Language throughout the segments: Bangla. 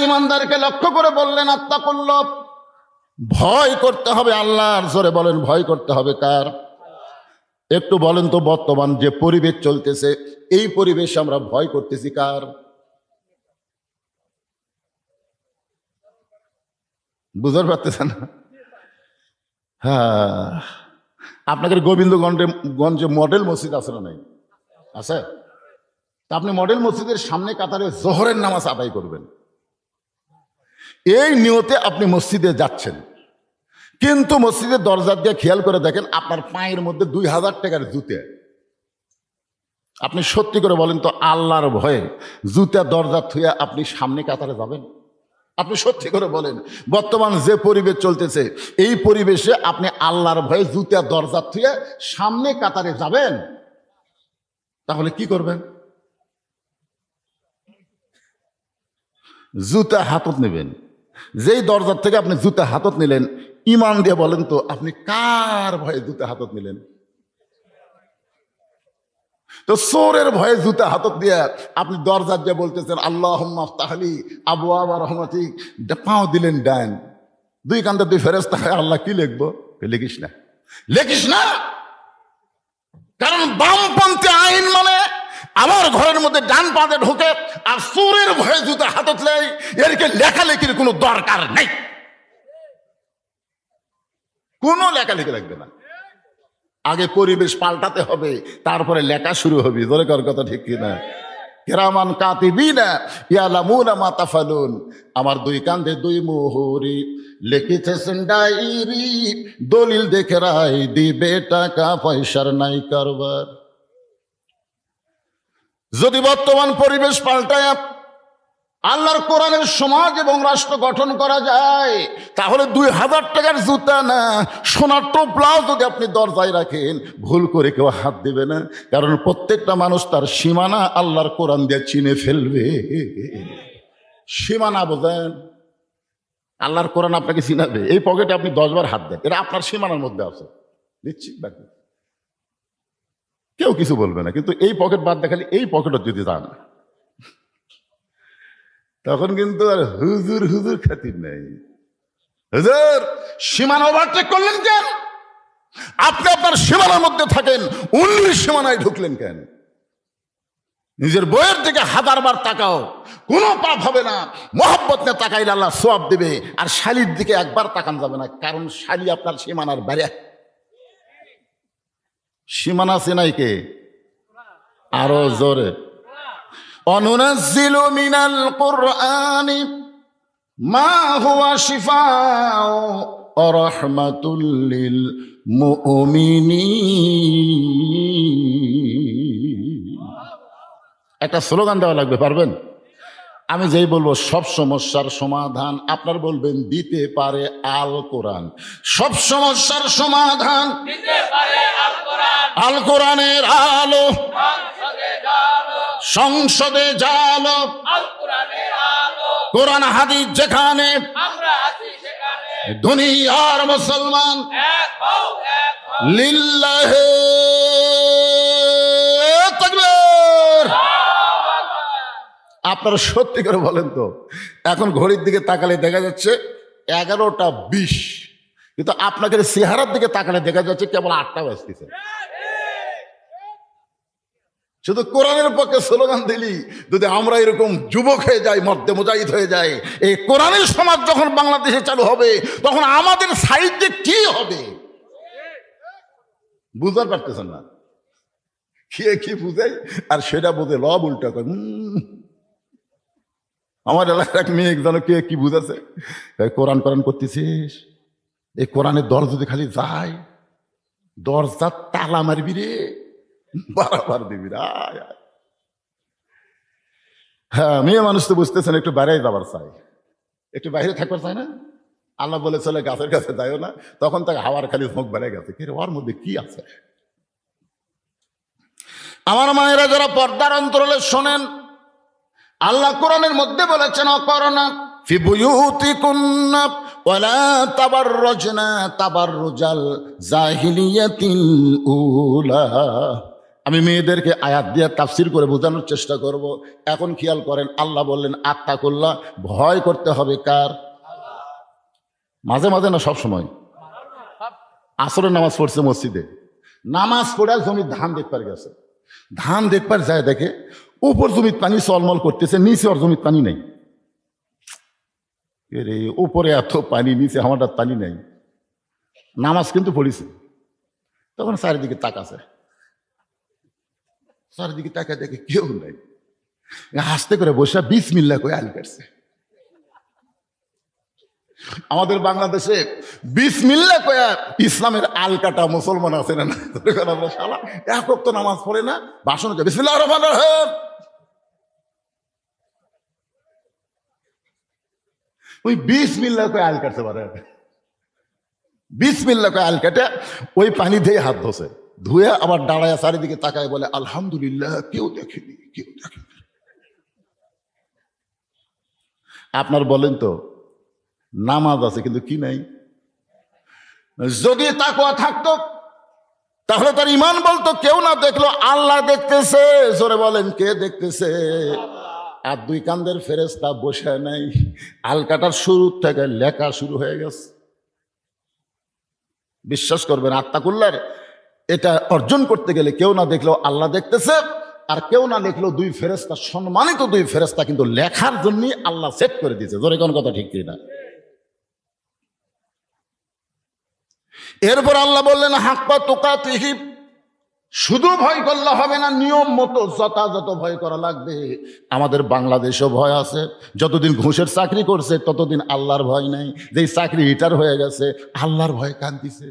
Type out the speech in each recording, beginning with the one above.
ইমানদারকে লক্ষ্য করে বললেন, আত্তাকুল্লাহ, ভয় করতে হবে আল্লাহর। জোরে বলেন, ভয় করতে হবে কার? একটু বলেন তো, বর্তমান যে পরিবেশ চলতেছে, এই পরিবেশে আমরা ভয় করতেছি কার? বুঝতে পারতেছেন না? হ্যাঁ, আপনাদের গোবিন্দগঞ্জে মডেল মসজিদ আছে না? নাই? আছে? তা আপনি মডেল মসজিদের সামনে কাতারে জোহরের নামাজ আদায় করবেন, এই নিয়তে আপনি মসজিদে যাচ্ছেন। কিন্তু মসজিদের দরজা দিয়ে খেয়াল করে দেখেন আপনার পায়ের মধ্যে 2000 টাকার জুতে। আপনি সত্যি করে বলেন তো, আল্লাহর ভয়ে জুতা দরজা থুয়ে আপনি সামনে কাতারে যাবেন? আপনি সত্যি করে বলেন, বর্তমান যে পরিবেশ চলতেছে, এই পরিবেশে আপনি আল্লাহর ভয়ে জুতা দরজা থুয়ে সামনে কাতারে যাবেন? তাহলে কি করবেন? জুতা হাতত নেবেন। যেই দরজার থেকে আপনি জুতা হাতত নিলেন, ইমান দিয়ে বলেন তো, আপনি কার ভয়ে জুতা হাতত নিলেন? তো চোরের ভয়ে জুতা হাতত দিয়ে আপনি দরজা দিয়ে বলতেছেন, আল্লাহুম্মা আফতাহলি আবওয়াবা রাহমাতিক, পাও দিলেন ডান, দুই কান্দে দুই ফেরেশতা। আল্লাহ কি লিখবো? লিখিস না, লিখিস না। কারণ বামপন্থী আইন মানে আমার ঘরের মধ্যে ডান পাতে ঢুকে আর চোরের ভয়ে জুতা হাতত নেই, এরকে লেখালেখির কোনো দরকার নেই। কোনো লেখালেখি লাগবে না। আগে পরিবেশ পাল্টাতে হবে, তারপরে লেখা শুরু হবে। জোরে কর কথা, ঠিক কিনা? কিরামান কাতিবিনা ইয়ালামুনা মা তাফালুন। আমার দুই কান্দে দুই মুহুরি, লিখিতেছেন ডায়েরি, দলিল দেখে রায় দিবে, টাকা পয়সার নাই কারবার। যদি বর্তমান পরিবেশ পাল্টায় আল্লাহর কোরআনের সমাজ এবং রাষ্ট্র গঠন করা যায়, তাহলে 2000 টাকার জুতা না, সোনার টোপলাও যদি আপনি দরজায় রাখেন, ভুল করে কেউ হাত দিবে না। কারণ প্রত্যেকটা মানুষ তার সীমানা আল্লাহর কোরআন দিয়ে চিনে ফেলবে। সীমানা বোঝেন? আল্লাহর কোরআন আপনাকে চিনাবে। এই পকেটে আপনি 10 বার হাত দেন, এটা আপনার সীমানার মধ্যে আছে, দিচ্ছি বাকি কেউ কিছু বলবে না। কিন্তু এই পকেট বাদ দেখালে, এই পকেটও যদি যান, তখন কিন্তু আর হুজুর হুজুর খাতির নেই। হুজুর সীমানা ওভারটেক করলেন কেন? আপনি আপনার সীমানার মধ্যে থাকেন, 19 সীমানায় ঢুকলেন কেন? নিজের বইয়ের দিকে 1000 বার তাকাও, কোনো পাপ হবে না। মহব্বত নিয়ে তাকাইলে আল্লাহ সওয়াব দেবে। আর শালির দিকে একবার তাকান যাবে না, কারণ শালি আপনার সীমানার বাইরে। সীমানা চেনাই কে? আরো জোরে। অনুনাজ্জিলু মিনাল কুরআনি মা হুয়া শিফাউ ওয়া রাহমাতুল লিল মুমিনিন। একটা স্লোগান দেওয়া লাগবে, পারবেন? আমি যেই বলবো সব সমস্যার সমাধান, আপনার বলবেন দিতে পারে আল কোরআন। সব সমস্যার সমাধান দিতে পারে আল কোরআন। আল কোরআনের আলো সংসদে জালো, আল কোরআনের আলো। কোরআন হাদিস যেখানে, আমরা আছি সেখানে। দুনিয়ার মুসলমান এক হও, এক হও। লিল্লাহি তাকবীর। আপনারা সত্যি করে বলেন তো, এখন ঘড়ির দিকে তাকালে দেখা যাচ্ছে 11টা 20, কিন্তু আপনাদের চেহারার দিকে তাকালে দেখা যাচ্ছে কেবল 8টা বাজতেছে। শুধু কোরআনের পক্ষে স্লোগান দিলি, যদি আমরা এরকম যুবক হয়ে যাই, মর্দে মুজাহিদ হয়ে যাই, এই কোরআনের সমাজ যখন বাংলাদেশে চালু হবে, তখন আমাদের সাইডে কি হবে বুঝতে পারতেছেন না। কে কি বুঝে আর সেটা বোঝে লব উল্টা করে। আমার এলাকার এক মেয়ে জানো কে কি বুঝাছে, কোরআন কোরআন করতেছিস, এই কোরআনের দর যদি খালি যায়, দরজা তালা মারবি রে, বারবার দিবি রে। হ্যাঁ, মেয়ে মানুষ তো বুঝতেছেন, একটু বাইরে যাবার চাই, একটু বাইরে থাকবার চাই না। আল্লাহ বলে চলে গাছের কাছে যাইও না, তখন তাকে হাওয়ার খালি ঝোঁক বেড়ে গেছে, কে ওর মধ্যে কি আছে। আমার মায়েরা যারা পর্দার অন্তরালে শোনেন, আল্লাহ কোরআনের মধ্যে বলেছেন, অকরনা ফি বুয়ুতিকুন্না ওয়ালা তাবাররাজনা তাবাররুজাল জাহিলিয়াতিল উলা। আমি মেয়েদেরকে আয়াত দিয়ে তাফসির করে বোঝানোর চেষ্টা করব। এখন খেয়াল করেন, আল্লাহ বললেন আত্তাকুল্লাহ, ভয় করতে হবে কার? মাঝে মাঝে না, সব সময়। আসরের নামাজ পড়ছে মসজিদে, নামাজ পড়ে জমির ধান দেখবার গেছে, ধান দেখবার যায় দেখে উপর জমির পানি চলমল করতেছে, নিচে ওর জমির পানি নেই। রে উপরে এত পানি, নিচে আমাদের পানি নেই, নামাজ কিন্তু পড়িছে। তখন চারিদিকে তাকাছে, চারিদিকে তাকা দেখে কেউ নাই, হাসতে করে বসে বিসমিল্লাহ করে আল কাটছে। আমাদের বাংলাদেশে বিসমিল্লাহ কয়া ইসলামের আল কাটা মুসলমান আছে না? শালা এক ওয়াক্ত নামাজ পড়ে না, ভাষণ বিসমিল্লাহির রহমানির রহিম, ওই বিসমিল্লাহ কয়ে আল কাটতে পারে। বিসমিল্লাহ কয়ে আল কাটে ওই পানি দিয়ে হাত ধোছে, ধুয়ে আবার দাঁড়ায় চারিদিকে তাকায় বলে আলহামদুলিল্লাহ, কেউ দেখেনি, কেউ দেখেনি। আপনার বলেন তো, নামাজ আছে কিন্তু কি নাই? যদি তাকওয়া থাকতো তাহলে তার ঈমান বলতো কেউ না দেখলো আল্লাহ দেখতেছে। জোরে বলেন, কে দেখতেছে? আর দুই কান্দের ফেরেশতা বসে নাই, আল কাটার শুরু থেকে লেখা শুরু হয়ে গেছে। বিশ্বাস করবেন, আত্তাকুল্লাহর এটা অর্জন করতে গেলে কেউ না দেখলেও আল্লাহ দেখতেছে, আর কেউ না দেখলেও দুই ফেরেশতা, সম্মানিত দুই ফেরেশতা কিন্তু লেখার জন্য আল্লাহ সেট করে দিয়েছে। জোরে কোন কথা ঠিক কিনা? এরপর আল্লাহ বললেন হাক্কা তুকাতিহি, শুধু ভয় করলে হবে না, নিয়ম মতো যথাযথ ভয় করা লাগবে। আমাদের বাংলাদেশেও ভয় আছে, যতদিন ঘুষের চাকরি করছে ততদিন আল্লাহর ভয় নাই। যেই চাকরি রিটার হয়ে গেছে আল্লাহর ভয়ে কাঁদতেছে।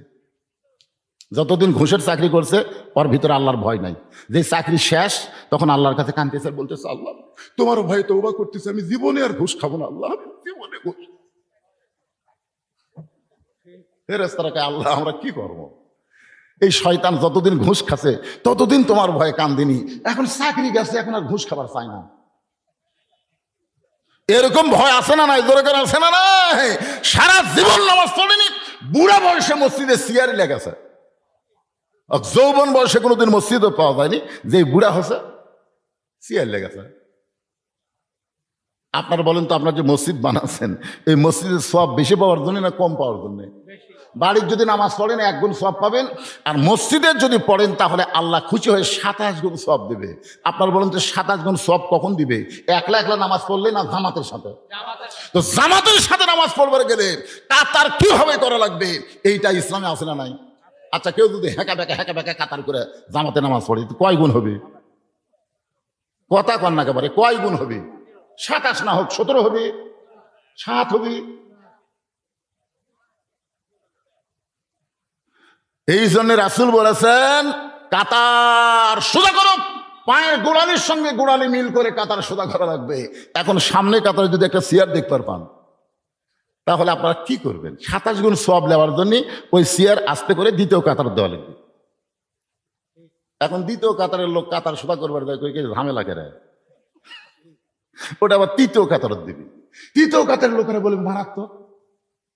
যতদিন ঘুষের চাকরি করছে ওর ভিতরে আল্লাহর ভয় নাই। যে চাকরি শেষ তখন আল্লাহর কাছে কাঁদতেছে, বলতেছে আল্লাহ তোমার ভয় তওবা করতেছে, আমি জীবনে আর ঘুষ খাবো না, আল্লাহ জীবনে ঘুষ। ফেরেশতারা আল্লাহ আমরা কি করবো? এই শয়তান যতদিন ঘুষ খাচ্ছে ততদিন তোমার ভয়ে কান্দিনি, এখন চাকরি গেছে এখন আর ঘুষ খাবার চাই না। এরকম ভয় আছে না নাই? জোরে করে আছে না নাই? সারা জীবন নামাজ পড়েনি, বুড়া বয়সে মসজিদে সিয়ারি লেগেছে, যৌবন বয়সে কোনোদিন মসজিদও পাওয়া যায়নি, যে বুড়া হচ্ছে সিয়ার লেগেছে। আপনারা বলেন তো, আপনার যে মসজিদ বানাচ্ছেন এই মসজিদের সওয়াব বেশি পাওয়ার জন্য না কম পাওয়ার জন্য? বাড়ির যদি নামাজ পড়েন 1 গুণ সওয়াব পাবেন, আর মসজিদের যদি পড়েন তাহলে আল্লাহ খুশি হয়ে 27 গুণ সওয়াব দেবে। আপনারা বলেন তো 27 গুণ সওয়াব কখন দিবে? একলা একলা নামাজ পড়লে না জামাতের সাথে? তো জামাতের সাথে নামাজ পড়বার গেলে কাতার কিভাবে করা লাগবে এইটা ইসলামে আছে না নাই? আচ্ছা, কেউ যদি হেঁকা বেঁকা কাতার করে জামাতে নামাজ পড়ে কয় গুণ হবে? কথা কন না একেবারে, কয় গুণ হবে? 27 না হোক 17 হবে, 7 হবে। এই জন্য রাসূল বলেছেন কাতার সোজা করো, পায়ের গোড়ালির সঙ্গে গোড়ালি মিল করে কাতার সোজা করা লাগবে। এখন সামনে কাতারে যদি একটা চেয়ার দেখতে পান তাহলে আপনারা কি করবেন? 27 গুণ সওয়াব নেওয়ার জন্য ওই চেয়ার আস্তে করে দ্বিতীয় কাতার দেওয়া লাগবে। এখন দ্বিতীয় কাতারের লোক কাতার সোজা করবার ঝামেলা করে, ওটা আবার তৃতীয় কাতার দিবি। তৃতীয় কাতারের লোকেরা বলে মারাত্মক,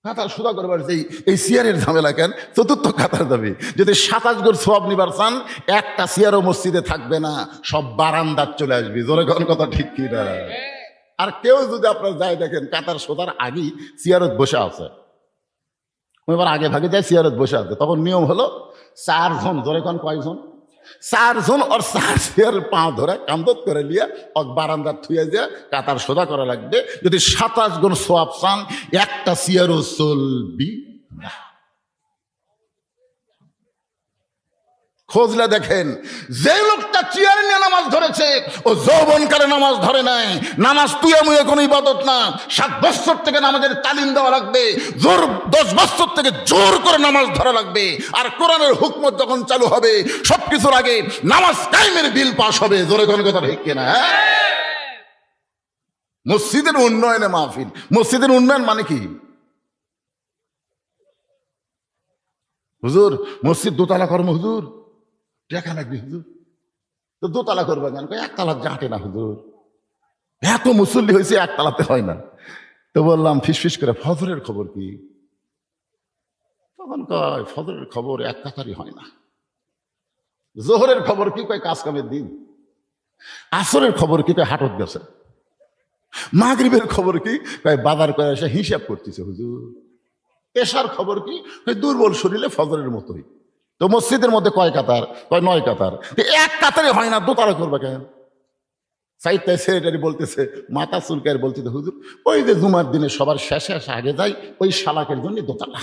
কাতার সোজা করবার যেই এই চেয়ারের ঝামেলা কেন, চতুর্থ কাতার যাবে। যদি 27 গুণ সওয়াব নিবার চান একটা চেয়ারও মসজিদে থাকবে না, সব বারান্দার চলে আসবে। জোরে কোন কথা ঠিক কি না? আর কেউ যদি আপনার যায় দেখেন কাতার সোজার আগেই চেয়ারত বসে আছে, এবার আগে ভাগে যায় চেয়ারত বসে আছে, তখন নিয়ম হলো 4 জন, জোরে কোন কয়জন? 4 জন ওর 4 চেয়ার পা ধরে কান্দত করে নিয়ে বারান্দার থুয়ে দিয়ে কাতার সোজা করা লাগবে। যদি 27 গুণ সওয়াব চান একটা চেয়ারও চলবি না। খোঁজলে দেখেন যে লোকটা চেয়ার নিয়ে নামাজ ধরেছে ও যৌবনকালে নামাজ ধরে নাই। নামাজ তুয়ে মুয়ে কোনো ইবাদত না। 7 বছর থেকে নামাজের তালিম দেওয়া লাগবে, 10 বছর থেকে জোর করে নামাজ ধরা লাগবে। আর কোরআনের হুকমত যখন চালু হবে সবকিছুর আগে নামাজ টাইমের বিল পাস হবে। জোরে কোন কথা ঠিক কিনা? মসজিদের উন্নয়নে মাহফিল। মসজিদের উন্নয়ন মানে কি? হুজুর মসজিদ দোতলা করবো, হুজুর টাকা লাগবে, হুজুর তো দোতলা করবে কেন? একতলা জাঁটে না হুজুর, এত মুসল্লি হয়েছে একতলাতে হয় না। তো বললাম ফিস করে ফজরের খবর কি? তখন কয় ফজরের খবর এক কাতারই হয় না, জোহরের খবর কি? কয় কাজ কামের দিন। আসরের খবর কি? কয় হাটত গেছে। মাগরিবের খবর কি? কয় বাজার করে এসে হিসাব করতেছে হুজুর। এশার খবর কি? কয় দুর্বল শরীরে ফজরের মতোই। তো মসজিদের মধ্যে কয় কাতার? কয় 9 কাতার। এক কাতারে হয় না, দোতারা করবে কেন? সাইডটাই সেক্রেটারি বলতেছে, মাথা চুলকায় বলতেছে হুজুর ওই যে জুমার দিনে সবার শেষে আসে আগে যাই, ওই শালাকের জন্য দোতলা।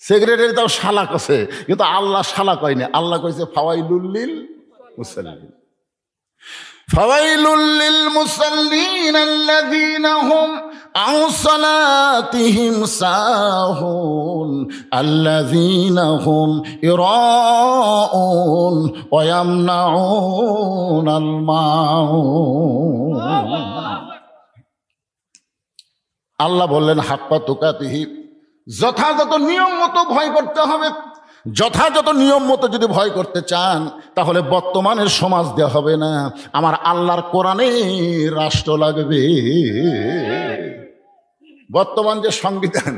সেক্রেটারি তাও শালাক আছে, কিন্তু আল্লাহ শালাক হয়নি। আল্লাহ কইছে ফাওয়াইলুল মুসাল্লিন, ফাওয়াইলুল লিল মুসাল্লিন আল্লাযীনা হুম আন সালাতিহিম সাহুন আল্লাযীনা হুম ইরাউন ওয়া ইয়ামনাউনাল মাউন। আল্লাহ বললেন হাক্কা তুকাতিহি, যথাযথ নিয়ম মতো ভয় করতে হবে। যথাযথ নিয়ম মতো যদি ভয় করতে চান তাহলে বর্তমানের সমাজ দেওয়া হবে না, আমার আল্লাহর কোরআনে রাষ্ট্র লাগবে। বর্তমান যে সংবিধান,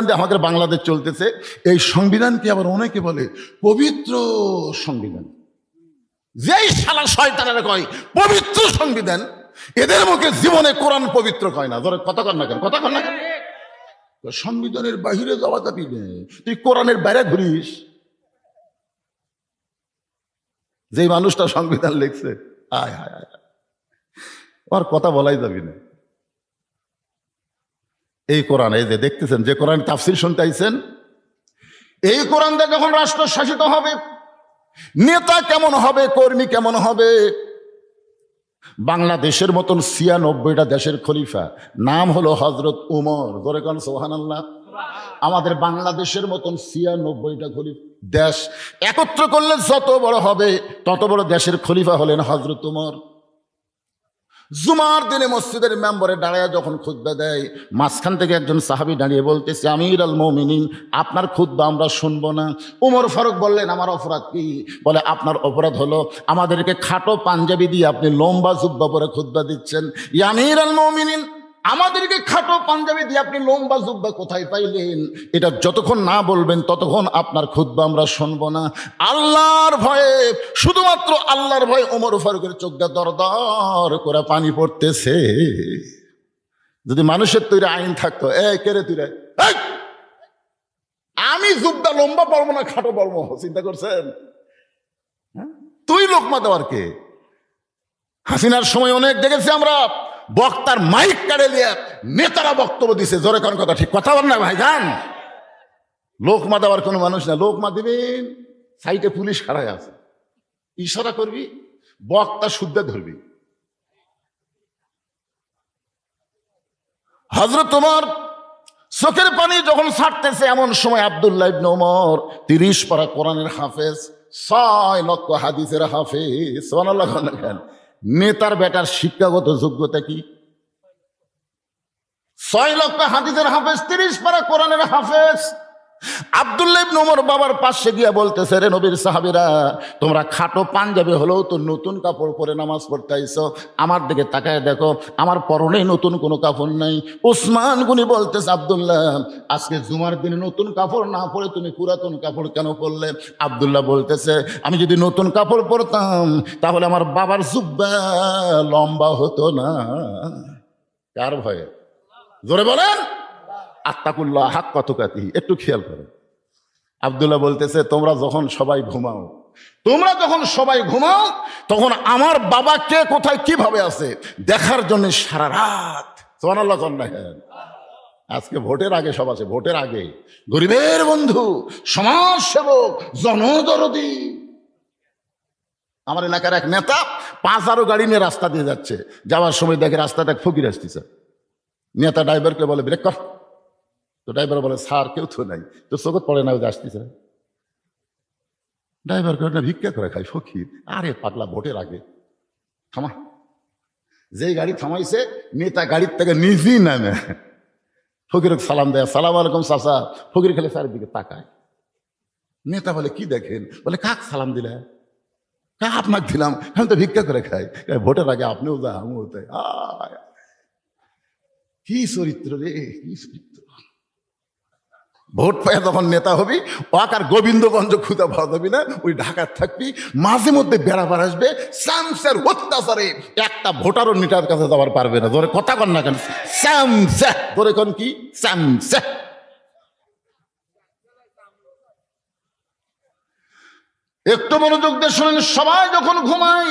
যে আমাদের বাংলাদেশ চলতেছে, এই সংবিধানকে আবার অনেকে বলে পবিত্র সংবিধান। যেই শালা শয়তানেরা কয় পবিত্র সংবিধান, এদের মুখে জীবনে কোরআন পবিত্র কয় না। ধরে কথা কর না কেন, কথা কর না কেন? সংবিধানের বাহিরে যাওয়া যাবি না, তুই কোরআনের বাইরে ঘুরিস। যেই মানুষটা সংবিধান লিখছে, আয় হায় হায়, আর কথা বলাই যাবি না। এই কোরআন, এই যে দেখতেছেন, যে কোরআন তাফসির শুনতে আইছেন, এই কোরআন দিয়ে যখন রাষ্ট্র শাসিত হবে, নেতা কেমন হবে, কর্মী কেমন হবে। বাংলাদেশের মতন 96টা দেশের খলিফা, নাম হলো হজরত উমর। ধরে কোন সুবহানাল্লাহ। আমাদের বাংলাদেশের মতন 96টা খলিফা দেশ একত্র করলে যত বড় হবে, তত বড় দেশের খলিফা হলেন হজরত উমর। জুমার দিনে মসজিদের মেম্বরে দাঁড়ায় যখন খুতবা দেয়, মাঝখান থেকে একজন সাহাবী দাঁড়িয়ে বলতেছে, আমির আল মুমিনিন, আপনার খুতবা আমরা শুনবো না। উমর ফারুক বললেন, আমার অপরাধ কি? বলে, আপনার অপরাধ হলো আমাদেরকে খাটো পাঞ্জাবি দিয়ে আপনি লম্বা জুব্বা পরে খুতবা দিচ্ছেন। ইয়া আমির আল মুমিনিন, আমাদেরকে খাটো পাঞ্জাবি দিয়ে আপনি লম্বা জুব্বা কোথায় পাইলেন? এটা যতক্ষণ না বলবেন ততক্ষণ আপনার খুতবা আমরা শুনবো না। আল্লাহর ভয়ে, শুধুমাত্র আল্লাহর ভয়ে ওমর ফারুকের চোখটা দরদর করে পানি পড়তেছে। যদি মানুষের তৈরি আইন থাকতো, কেরে তুই, আমি জুব্বা লম্বা পড়বো না খাটো পড়বো, চিন্তা করছেন? তুই লোকমা দেওয়ার কে? হাসিনার সময় অনেক দেখেছি আমরা, বক্তার মাইক কাড়ে দিয়ে নেতারা বক্তব্য দিছে। জোরে কোন কথা, ঠিক কথা বল না ভাই যান। লোকমা দেওয়ার কোনো মানুষ না। লোকমা দিবেন, সাইডে পুলিশ খাড়ায় আছে, ইশারা করবি, বক্তা শুদ্ধে ধরবি। হযরত ওমর চোখের পানি যখন ছাড়তেছে, এমন সময় আব্দুল্লাহ ইবনে ওমর 30 পারা কোরআনের হাফেজ, 6 লক্ষ হাদিসের হাফেজ, সুবহানাল্লাহ। নেতার বেটার শিক্ষাগত যোগ্যতা কি? 6 লক্ষ হাদিসের হাফেজ, 30 পারা কোরআনের হাফেজ। আব্দুল্লাহ ইবনে ওমর বাবার পাশে গিয়ে বলতেছে, রে নবীর সাহাবীরা, তোমরা খাটো পাঞ্জাবি হলেও তো নতুন কাপড় পরে নামাজ পড়তে আইছো, আমার দিকে তাকায় দেখো, আমার পরনে নতুন কোনো কাপড় নাই। উসমান গনি বলতেছে, আব্দুল্লাহ, আজকে জুমার দিনে নতুন কাপড় না পরে তুমি পুরাতন কাপড় কেন পরলে? আব্দুল্লাহ বলতেছে, আমি যদি নতুন কাপড় পরতাম তাহলে আমার বাবার জুব্বা লম্বা হতো না। কার ভয়ে? জোরে বলেন। আত্তাকুল্লাহ হাক্কা তুকাতিহি, একটু খেয়াল করো। আব্দুল্লাহ বলতেছে, তোমরা যখন সবাই ঘুমাও, তখন আমার বাবা কে কোথায় কিভাবে আছে দেখার জন্য সারা রাত। সুবহানাল্লাহ। আজকে ভোটের আগে সব আছে, ভোটের আগে গরিবের বন্ধু, সমাজ সেবক, জনদরদি। আমার এলাকার এক নেতা 5 গাড়ি নিয়ে রাস্তা দিয়ে যাচ্ছে, যাওয়ার সময় দেখে রাস্তাটা ফকির আসতেছে। নেতা ড্রাইভারকে বলে, ব্রেক কর। তো ড্রাইভার বলে, স্যার কেউ তো নাই, তো চোখত পড়ে না, আসতেছে। ড্রাইভার করে না, ভিক্ষা করে খাই ফকির। আরে পাগলা, ভোটের আগে থামা। যেই গাড়ি থামাইছে, নেতা গাড়ির থেকে নিজেই নামে ফকির সালাম দেয়, সালাম আলাইকুম চাচা। ফকির খেলে স্যারের দিকে তাকায়। নেতা বলে, কি দেখেন? বলে, কাক সালাম দিলে? আপনাকে দিলাম, আমি তো ভিক্ষা করে খাই। ভোটের আগে আপনিও যা, আমিও তাই। কি চরিত্র রে, কি চরিত্র! ভোট পেয়ে যখন নেতা হবি ওয়াক আর গোবিন্দগঞ্জ খুদা ভাত হবি না, ওই ঢাকার থাকবি, মাঝে মধ্যে বেড়াবার আসবে, স্যামসের অত্যাচারে একটা ভোটারও নেতার কাছে যাওয়ার পারবে না। ধরে কথা কন না কেন, স্যামসে ধরে কোন কি স্যামসে। একটু মনোযোগ দিয়ে শুনেন, সবাই যখন ঘুমাই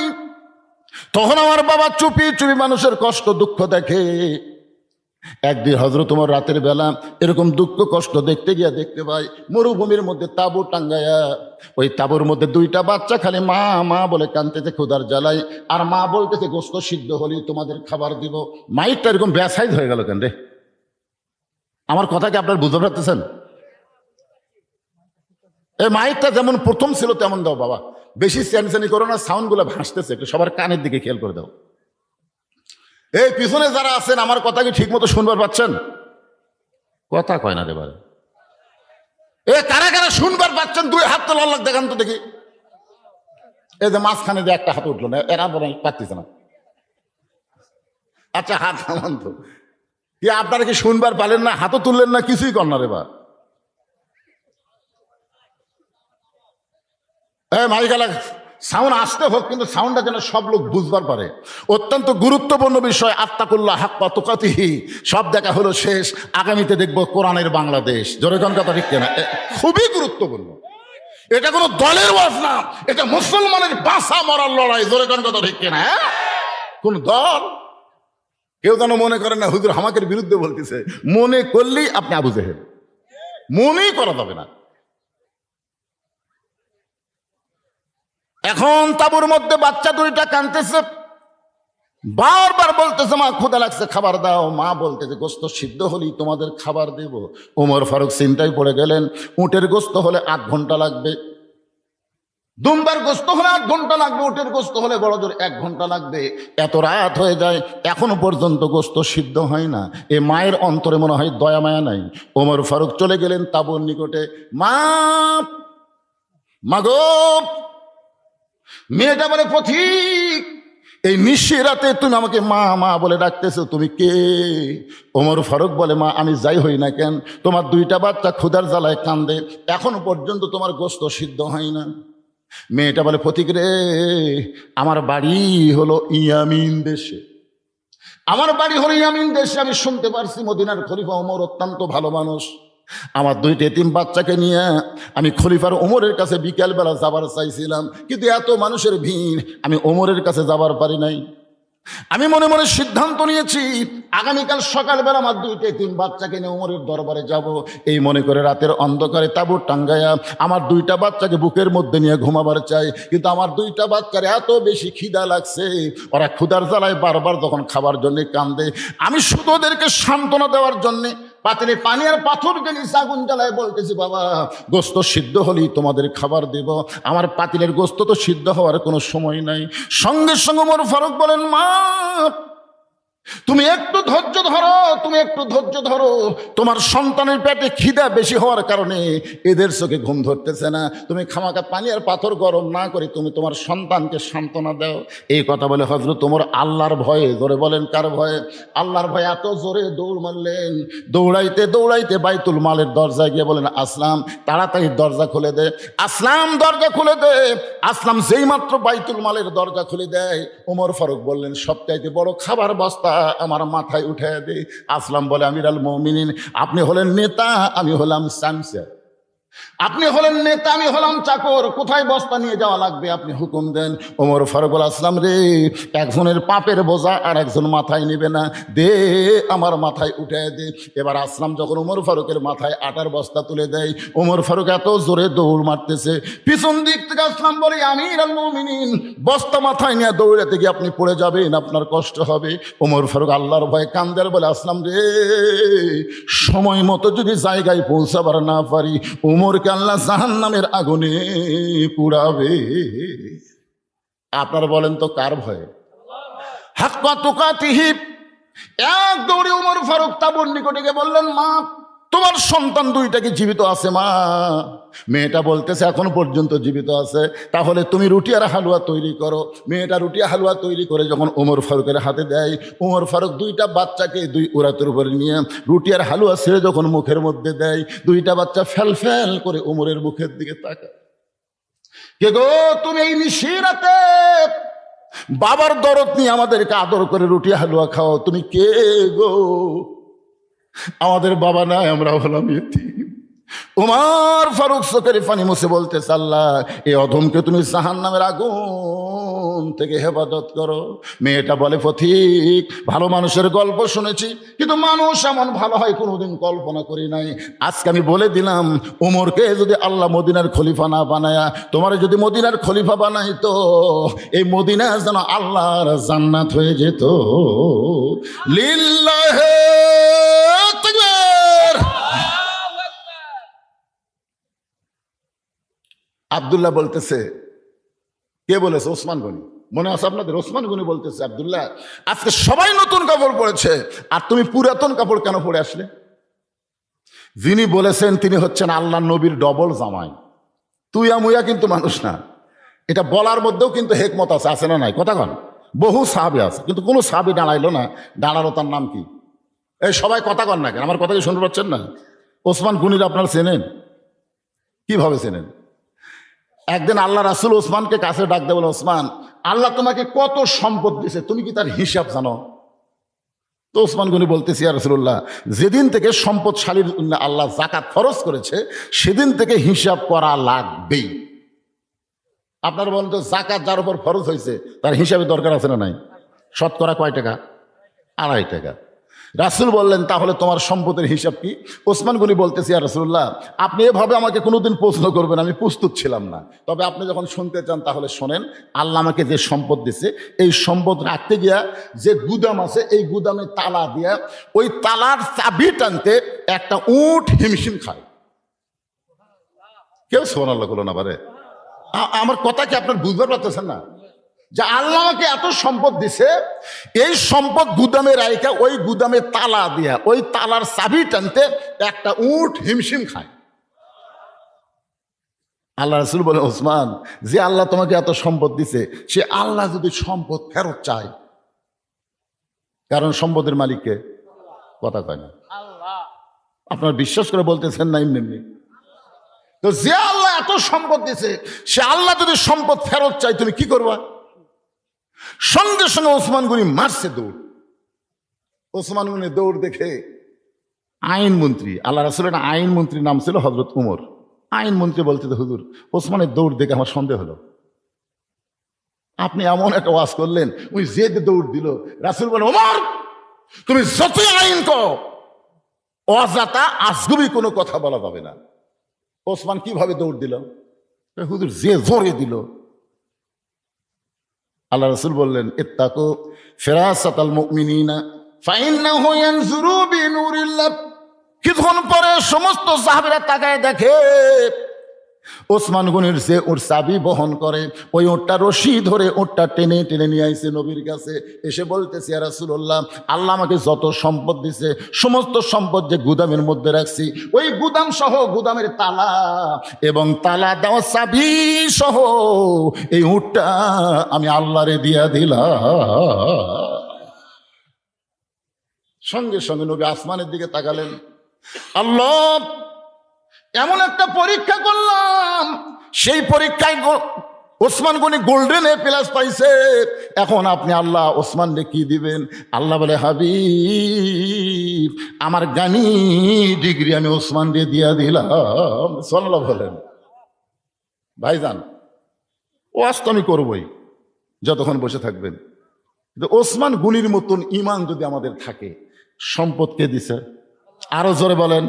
তখন আমার বাবা চুপি চুপি মানুষের কষ্ট দুঃখ দেখে। একদিন হযরত ওমর রাতের বেলা এরকম দুঃখ কষ্ট দেখতে গিয়া দেখতে পাই মরুভূমির মধ্যে তাঁবু টাঙ্গায়া, ওই তাঁবুর মধ্যে দুইটা বাচ্চা খালি মা মা বলে কাঁদতেছে ক্ষুধার জ্বালায়, আর মা বলতেছে গোশত সিদ্ধ হলেই তোমাদের খাবার দিব। মাইকটা এরকম ব্যাসাইজ হয়ে গেল কেন রে? আমার কথা কি আপনার বুঝতে পারতেছেন? এই মাইকটা যেমন প্রথম ছিল তেমন দাও বাবা, বেশি চ্যানচানি করো না, সাউন্ড গুলো ভাসতেছে, একটু সবার কানের দিকে খেয়াল করে দাও। এই পিছনে যারা আছেন আমার কথা কি ঠিক মতো শুনবার পাচ্ছেন? কথা কয় না রে বারে। এ কারা কারা শুনবার পাচ্ছেন দুই হাত তো লাল দেখান তো দেখি। এই যে মাঝখানে যে একটা হাত উঠলো না, এরা বলে পাচ্ছিস না। আচ্ছা হাত নামান তো, কি আপনারা কি শুনবার পালেন না? হাতও তুললেন না, কিছুই কর না রে বা। মাইকালা সাউন্ড আসতে হোক, কিন্তু সাউন্ডটা যেন সব লোক বুঝবার পারে। অত্যন্ত গুরুত্বপূর্ণ বিষয়, আত্তাকুল্লাহ হাক্কা তুকাতিহি। সব দেখা হলো শেষ, আগামীতে দেখবো কোরআনের বাংলাদেশ। জোরে কোন কথা ঠিক না? খুবই গুরুত্বপূর্ণ। এটা কোনো দলের ওয়াজ না, এটা মুসলমানের বাঁচা মরার লড়াই। জোরে কোন কথা ঠিক না? কোন দল কেউ যেন মনে করেন না হুজুর হামাকের বিরুদ্ধে বলতেছে। মনে করলেই আপনি আবু জেহেল, মনেই করা যাবে না। এখন তাঁবুর মধ্যে বাচ্চা দুইটা কাঁদতেছে, বারবার বলতেছে মা ক্ষুধা লাগছে খাবার দাও। মা বলতেছে গোশত সিদ্ধ হলেই তোমাদের খাবার দেব। ওমর ফারুক চিন্তায় পড়ে গেলেন, উটের গোশত হলে 8 ঘন্টা লাগবে, দুম্বার গোশত হলে 8 ঘন্টা লাগবে, উটের গোশত হলে বড় জোর 1 ঘন্টা লাগবে। এত রাত হয়ে যায়, এখনো পর্যন্ত গোশত সিদ্ধ হয় না। এ মায়ের অন্তরে মনে হয় দয়া মায়া নাই। ওমর ফারুক চলে গেলেন তাঁবুর নিকটে। মা মাগো, মেয়েটা বলে পথিক, এই নিশি রাতে তুমি আমাকে মা মা বলে ডাকতেছো, তুমি কে? ওমর ফারুক বলে মা আমি যাই হই না কেন, তোমার দুইটা বাচ্চা ক্ষুধার জ্বালায় কান্দে, এখনো পর্যন্ত তোমার গোশত সিদ্ধ হয় না। মেয়েটা বলে পথিক রে, আমার বাড়ি হলো ইয়ামিন দেশে, আমার বাড়ি হলো ইয়ামিন দেশে। আমি শুনতে পারছি মদিনার খলিফা ওমর অত্যন্ত ভালো মানুষ। আমার 2 এতিম বাচ্চাকে নিয়ে আমি খলিফার ওমরের কাছে বিকেলবেলা যাবার চাইছিলাম, কিন্তু এত মানুষের ভিড়, আমি ওমরের কাছে যাবার পারি নাই। আমি মনে মনে সিদ্ধান্ত নিয়েছি আগামীকাল সকালবেলা আমার 2 এতিম বাচ্চাকে নিয়ে ওমরের দরবারে যাব। এই মনে করে রাতের অন্ধকারে তাঁবু টাঙ্গায়া আমার 2টা বাচ্চাকে বুকের মধ্যে নিয়ে ঘুমাবার চাই, কিন্তু আমার 2টা বাচ্চার এত বেশি খিদা লাগছে, ওরা ক্ষুধার জ্বালায় বারবার যখন খাবার জন্য কান্দে, আমি শুধু ওদেরকে সান্ত্বনা দেওয়ার জন্যে পাতিলে পানি আর পাথর গেলি আগুন জ্বালায় বলতেছি বাবা গোশত সিদ্ধ হলেই তোমাদের খাবার দেব। আমার পাতিলের গোশত তো সিদ্ধ হওয়ার কোনো সময় নাই। সঙ্গে সঙ্গে ওমর ফারুক বলেন মা তুমি একটু ধৈর্য ধরো, তুমি একটু ধৈর্য ধরো, তোমার সন্তানের পেটে খিদা বেশি হওয়ার কারণে এদের চোখে ঘুম ধরতেছে না, তুমি খামাকা পানি আর পাথর গরম না করে তুমি তোমার সন্তানকে সান্ত্বনা দাও। এই কথা বলে হযরত ওমর আল্লাহর ভয়ে, জোরে বলেন কার ভয়ে? আল্লাহর ভয়ে এত জোরে দৌড় মারলেন, দৌড়াইতে দৌড়াইতে বাইতুল মালের দরজায় গিয়ে বলেন আসলাম তাড়াতাড়ি দরজা খুলে দে, আসলাম দরজা খুলে দে। আসলাম যেই মাত্র বাইতুল মালের দরজা খুলে দেয়, ওমর ফারুক বললেন সবচাইতে বড় খাবার বস্তা আমার মাথায় উঠে দে। আসলাম বলে আমিরুল মুমিনিন, আপনি হলেন নেতা, আমি হলাম সামসা। আপনি হলেন নেতা, আমি হলাম চাকর, কোথায় বস্তা নিয়ে যাওয়া লাগবে আপনি হুকুম দেন। ওমর ফারুক আসলাম রে, একজনের পাপের বোঝা আর একজন মাথায় নেবে না, দে আমার মাথায় উঠে দে। এবার আসলাম যখন ওমর ফারুকের মাথায় আটার বস্তা তুলে দেয়, ওমর ফারুক এত জোরে দৌড় মারতেছে, পিছন দিক থেকে আসলাম বলে আমিরুল মুমিনিন বস্তা মাথায় নিয়ে দৌড়াতে গিয়ে আপনি পড়ে যাবেন, আপনার কষ্ট হবে। ওমর ফারুক আল্লাহর ভয়ে কান্দার বলে আসলাম রে, সময় মতো যদি জায়গায় পৌঁছাবার না পারি ওমরকে আল্লাহ জাহান্নামের আগুনে পুড়াবে। আপনারা বলেন তো কার ভয়ে? হাক্কা তুকাতিহি। এক দৌড়ে ওমর ফারুক তাঁবুর নিকটে গিয়ে বললেন মা তোমার সন্তান দুইটা কি জীবিত আছে মা? মেয়েটা বলতেছে এখনো পর্যন্ত জীবিত আছে। তাহলে তুমি রুটি আর হালুয়া তৈরি করো। মেয়েটা রুটি হালুয়া তৈরি করে যখন ওমর ফারুকের হাতে দেয়, ওমর ফারুক দুইটা বাচ্চাকে দুই উরাতের উপরে নিয়ে রুটি আর হালুয়া ছেড়ে যখন মুখের মধ্যে দেয়, দুইটা বাচ্চা ফ্যাল ফ্যাল করে ওমরের মুখের দিকে তাকায়। কে গো তুমি এই নিশিরাতে বাবার দরদ নিয়ে আমাদেরকে আদর করে রুটি হালুয়া খাও, তুমি কে গো? আমাদের বাবা নাই, আমরা হলাম ইতিম। ওমর ফারুক চোখের পানি মুছে বলতেছে, আল্লাহ এই অধমকে তুমি জাহান্নামের আগুন থেকে হেফাজত করো। মেয়েটা বলে, পথিক ভালো মানুষের গল্প শুনেছি, কিন্তু মানুষ এমন ভালো হয় কোনোদিন কল্পনা করি নাই। আজকে আমি বলে দিলাম, ওমরকে যদি আল্লাহ মদিনার খলিফা না বানায়া তোমার যদি মদিনার খলিফা বানাইতো, এই মদিনা যেন আল্লাহর জান্নাত হয়ে যেত। লিল্লাহে তাকবীর। আব্দুল্লাহ বলতেছে, কে বলেছে? ওসমান গনি। মনে আছে আপনাদের? ওসমান গনি বলতেছে, আব্দুল্লাহ আজকে সবাই নতুন কাপড় পরেছে, আর তুমি পুরাতন কাপড় কেন পরে আসলে? যিনি বলেছেন তিনি হচ্ছেন আল্লাহ নবীর ডবল জামাই। তুইয়া মুইয়া কিন্তু মানুষ না। এটা বলার মধ্যেও কিন্তু হেকমত আছে, আছে না নাই? কথা কন। বহু সাহাবী আছে, কিন্তু কোনো সাহাবী দাঁড়াইলো না। দাঁড়ালো তার নাম কি? এই সবাই কথা কন না কেন? আমার কথা কি শুনতে পাচ্ছেন না? ওসমান গনির আপনারা চেনেন? কিভাবে চেনেন? একদিন আল্লাহ রাসূল ওসমানকে কাছে ডাক দেবেন, ওসমান আল্লাহ তোমাকে কত সম্পদ দিয়েছে, তুমি কি তার হিসাব জানো? তো ওসমান গনি বলতেছি, ইয়া রাসূলুল্লাহ যেদিন থেকে সম্পদশালীর আল্লাহ যাকাত ফরজ করেছে সেদিন থেকে হিসাব করা লাগবেই। আপনারা বলেন তো, যাকাত যার উপর ফরজ হয়েছে তার হিসাবে দরকার আছে না নাই? শতকরা কয় টাকা? 2.5 টাকা। রাসূল বললেন, তাহলে তোমার সম্পদের হিসাব কি? ওসমান গনি বলতেছি, ইয়া রাসূলুল্লাহ আপনি এভাবে আমাকে কোনোদিন প্রশ্ন করবেন আমি প্রস্তুত ছিলাম না, তবে আপনি যখন শুনতে চান তাহলে শোনেন। আল্লাহ আমাকে যে সম্পদ দিছে, এই সম্পদ রাখতে গিয়া যে গুদাম আছে, এই গুদামে তালা দিয়া ওই তালার চাবি টানতে একটা উট হিমশিম খায়। কেউ সুবহানাল্লাহ বলো না পারে? আমার কথা কি আপনার বুঝতে পারতেছেন না? যে আল্লাহ আমাকে এত সম্পদ দিছে, এই সম্পদ গুদামে রাইখা ওই গুদামে তালা দিয়া ওই তালার চাবি টানতে একটা উট হিমশিম খায়। আল্লাহ রাসূল বলে, ওসমান যে আল্লাহ তোমাকে এত সম্পদ দিছে, সে আল্লাহ যদি সম্পদ ফেরত চায়, কারণ সম্পদের মালিককে কথা কয় না। আপনার বিশ্বাস করে বলতেছেন না এমনি? তো যে আল্লাহ এত সম্পদ দিছে, সে আল্লাহ যদি সম্পদ ফেরত চায়, তুমি কি করবা? সঙ্গে সঙ্গে ওসমান গনি মারছে দৌড়। ওসমান গনি দৌড় দেখে আইনমন্ত্রী, আল্লাহ রাসূলের আইনমন্ত্রীর নাম ছিল হযরত উমর। আইনমন্ত্রী বলতে, হুজুর ওসমানের দৌড় দেখে আমার সন্দেহ হলো, আপনি এমন একটা ওয়াজ করলেন, ওই যে দৌড় দিল। রাসূল বলে, ওমর তুমি যতই আইন কও, অজাতা আজগুবি কোনো কথা বলা যাবে না। ওসমান কিভাবে দৌড় দিল? হুজুর যে জোরে দিল। আল্লাহ রাসূল বললেন, ইত্তাকু ফিরাসাতাল মুমিনিনা ফাইন্নাহু ইয়ানজুরু বিনুরিল্লাহ। কিছুক্ষণ পরে সমস্ত সাহাবীরা তাকায় দেখে ওসমান গনির যে ওর চাবি বহন করে, ওই ওটটা রশি ধরে ওটটা টেনে টেনে নিয়ে আইছে নবীর কাছে। এসে বলতেছে, ইয়া রাসূলুল্লাহ আল্লাহ আমাকে যত সম্পদ দিছে, সমস্ত সম্পদ যে গুদামের মধ্যে রাখছি, ওই গুদাম সহ গুদামের তালা এবং তালা দেওয়া চাবি সহ এই উটটা আমি আল্লাহরে দিয়া দিলাম। সঙ্গে সঙ্গে নবী আসমানের দিকে তাকালেন, আল্লাহ এমন একটা পরীক্ষা করলাম, সেই পরীক্ষায় Osman Gani golden A plus পাইছে। এখন আপনি আল্লাহ ওসমানকে কি দিবেন? আল্লাহ বলে, হাবিব আমার গানি ডিগ্রি আমি ওসমানকে দিয়া দিলাম। সাল্লাল্লাহু বলেন, ভাইজান ওয়াজ তো আমি করবই যতক্ষণ বসে থাকবেন, কিন্তু ওসমান গনির মতন ইমান যদি আমাদের থাকে, সম্পদ কে দিছে? আরো জোরে বলেন।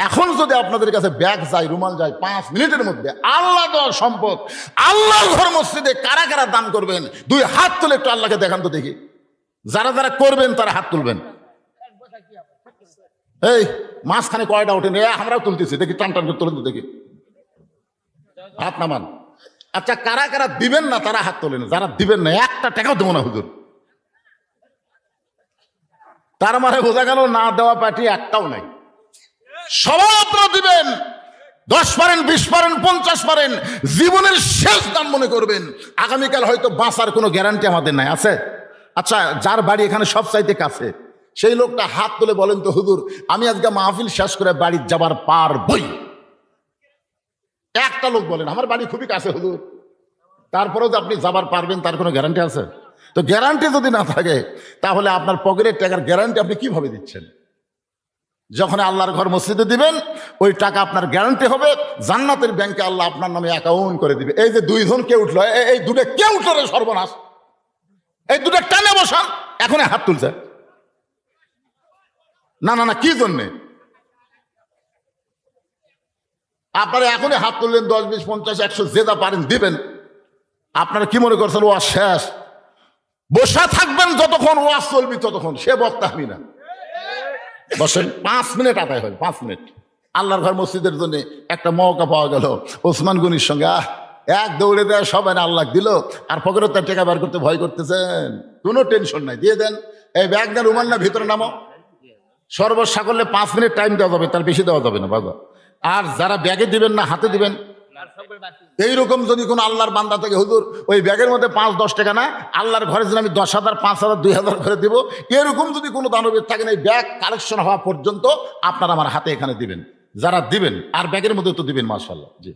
এখন যদি আপনাদের কাছে ব্যাগ যায়, রুমাল যায়, 5 মিনিটের মধ্যে আল্লাহ দেওয়ার সম্পদ আল্লাহর ঘর মসজিদে কারা কারা দান করবেন? 2 হাত তুলে একটু আল্লাহকে দেখান তো দেখি। যারা যারা করবেন তারা হাত তুলবেন। এই মাঝখানে কয়টা ওঠেন? আমরাও তুলতেছি, দেখি টান টান করে তুলেন তো দেখি, হাত নামান। আচ্ছা কারা কারা দিবেন না তারা হাত তোলেন। যারা দিবেন না, 1 টাকাও দেবো না হুজুর। তার মানে বোঝা গেল না দেওয়া পার্টি একটাও নাই। সবাই আপনারা দিবেন। 10 পারেন, 20 পারেন, 50 পারেন, জীবনের শেষ দান মনে করবেন। আগামীকাল হয়তো বাঁচার কোনো গ্যারান্টি আমাদের নাই, আছে? আচ্ছা, যার বাড়ি এখানে সব চাইতে কাছে, সেই লোকটা হাত তুলে বলেন তো, হুজুর আমি আজকে মাহফিল শেষ করে বাড়ি যাবার পারবই। একটা লোক বলেন আমার বাড়ি খুবই কাছে হুজুর, তারপরেও যে আপনি যাবার পারবেন তার কোনো গ্যারান্টি আছে? তো গ্যারান্টি যদি না থাকে তাহলে আপনার পকেটের টাকার গ্যারান্টি আপনি কিভাবে দিচ্ছেন? যখন আল্লাহর ঘর মসজিদে দিবেন ওই টাকা আপনার গ্যারান্টি হবে, জান্নাতের ব্যাংকে আল্লাহ আপনার নামে অ্যাকাউন্ট করে দিবে। এই যে 2 জন কে উঠলো, এই দুটো কে উঠলো রে সর্বনাশ, এই দুটো টানে বসান। এখন হাত তুলছে, না না না, কি জন্যে আপনারা এখনই হাত তুললেন? 10, 20, 50, 100 যেটা পারেন দিবেন। আপনারা কি মনে করছেন ওয়াজ শেষ? বসা থাকবেন যতক্ষণ ওয়াজ চলবি ততক্ষণ, সে বক্তা আমি না। বসেন, 5 মিনিট আদায় হয়, 5 মিনিট। আল্লাহর ঘর মসজিদের জন্য একটা মৌকা পাওয়া গেল ওসমান গনির সঙ্গে, এক দৌড়ে দেয় সবাই আল্লাহ দিল, আর পকেটে তার টাকা বার করতে ভয় করতেছেন। কোনো টেনশন নাই, দিয়ে দেন। এই ব্যাগ না, রুমাল না, ভিতরে নামো। সর্বসাকল্যে 5 মিনিট টাইম দেওয়া যাবে, তার বেশি দেওয়া যাবে না বাবা। আর যারা ব্যাগে দিবেন না হাতে দিবেন, এইরকম যদি কোনো আল্লাহর বান্দা থেকে, হুজুর ওই ব্যাগের মধ্যে 5-10 টাকা না, আল্লাহর ঘরে যদি আমি 10,000, 5,000, 2,000 করে দিব, এরকম যদি কোনো দানবীর থাকেন, এই ব্যাগ কালেকশন হওয়া পর্যন্ত আপনারা আমার হাতে এখানে দিবেন, যারা দিবেন। আর ব্যাগের মধ্যে তো দিবেন মাশাআল্লাহ। জি,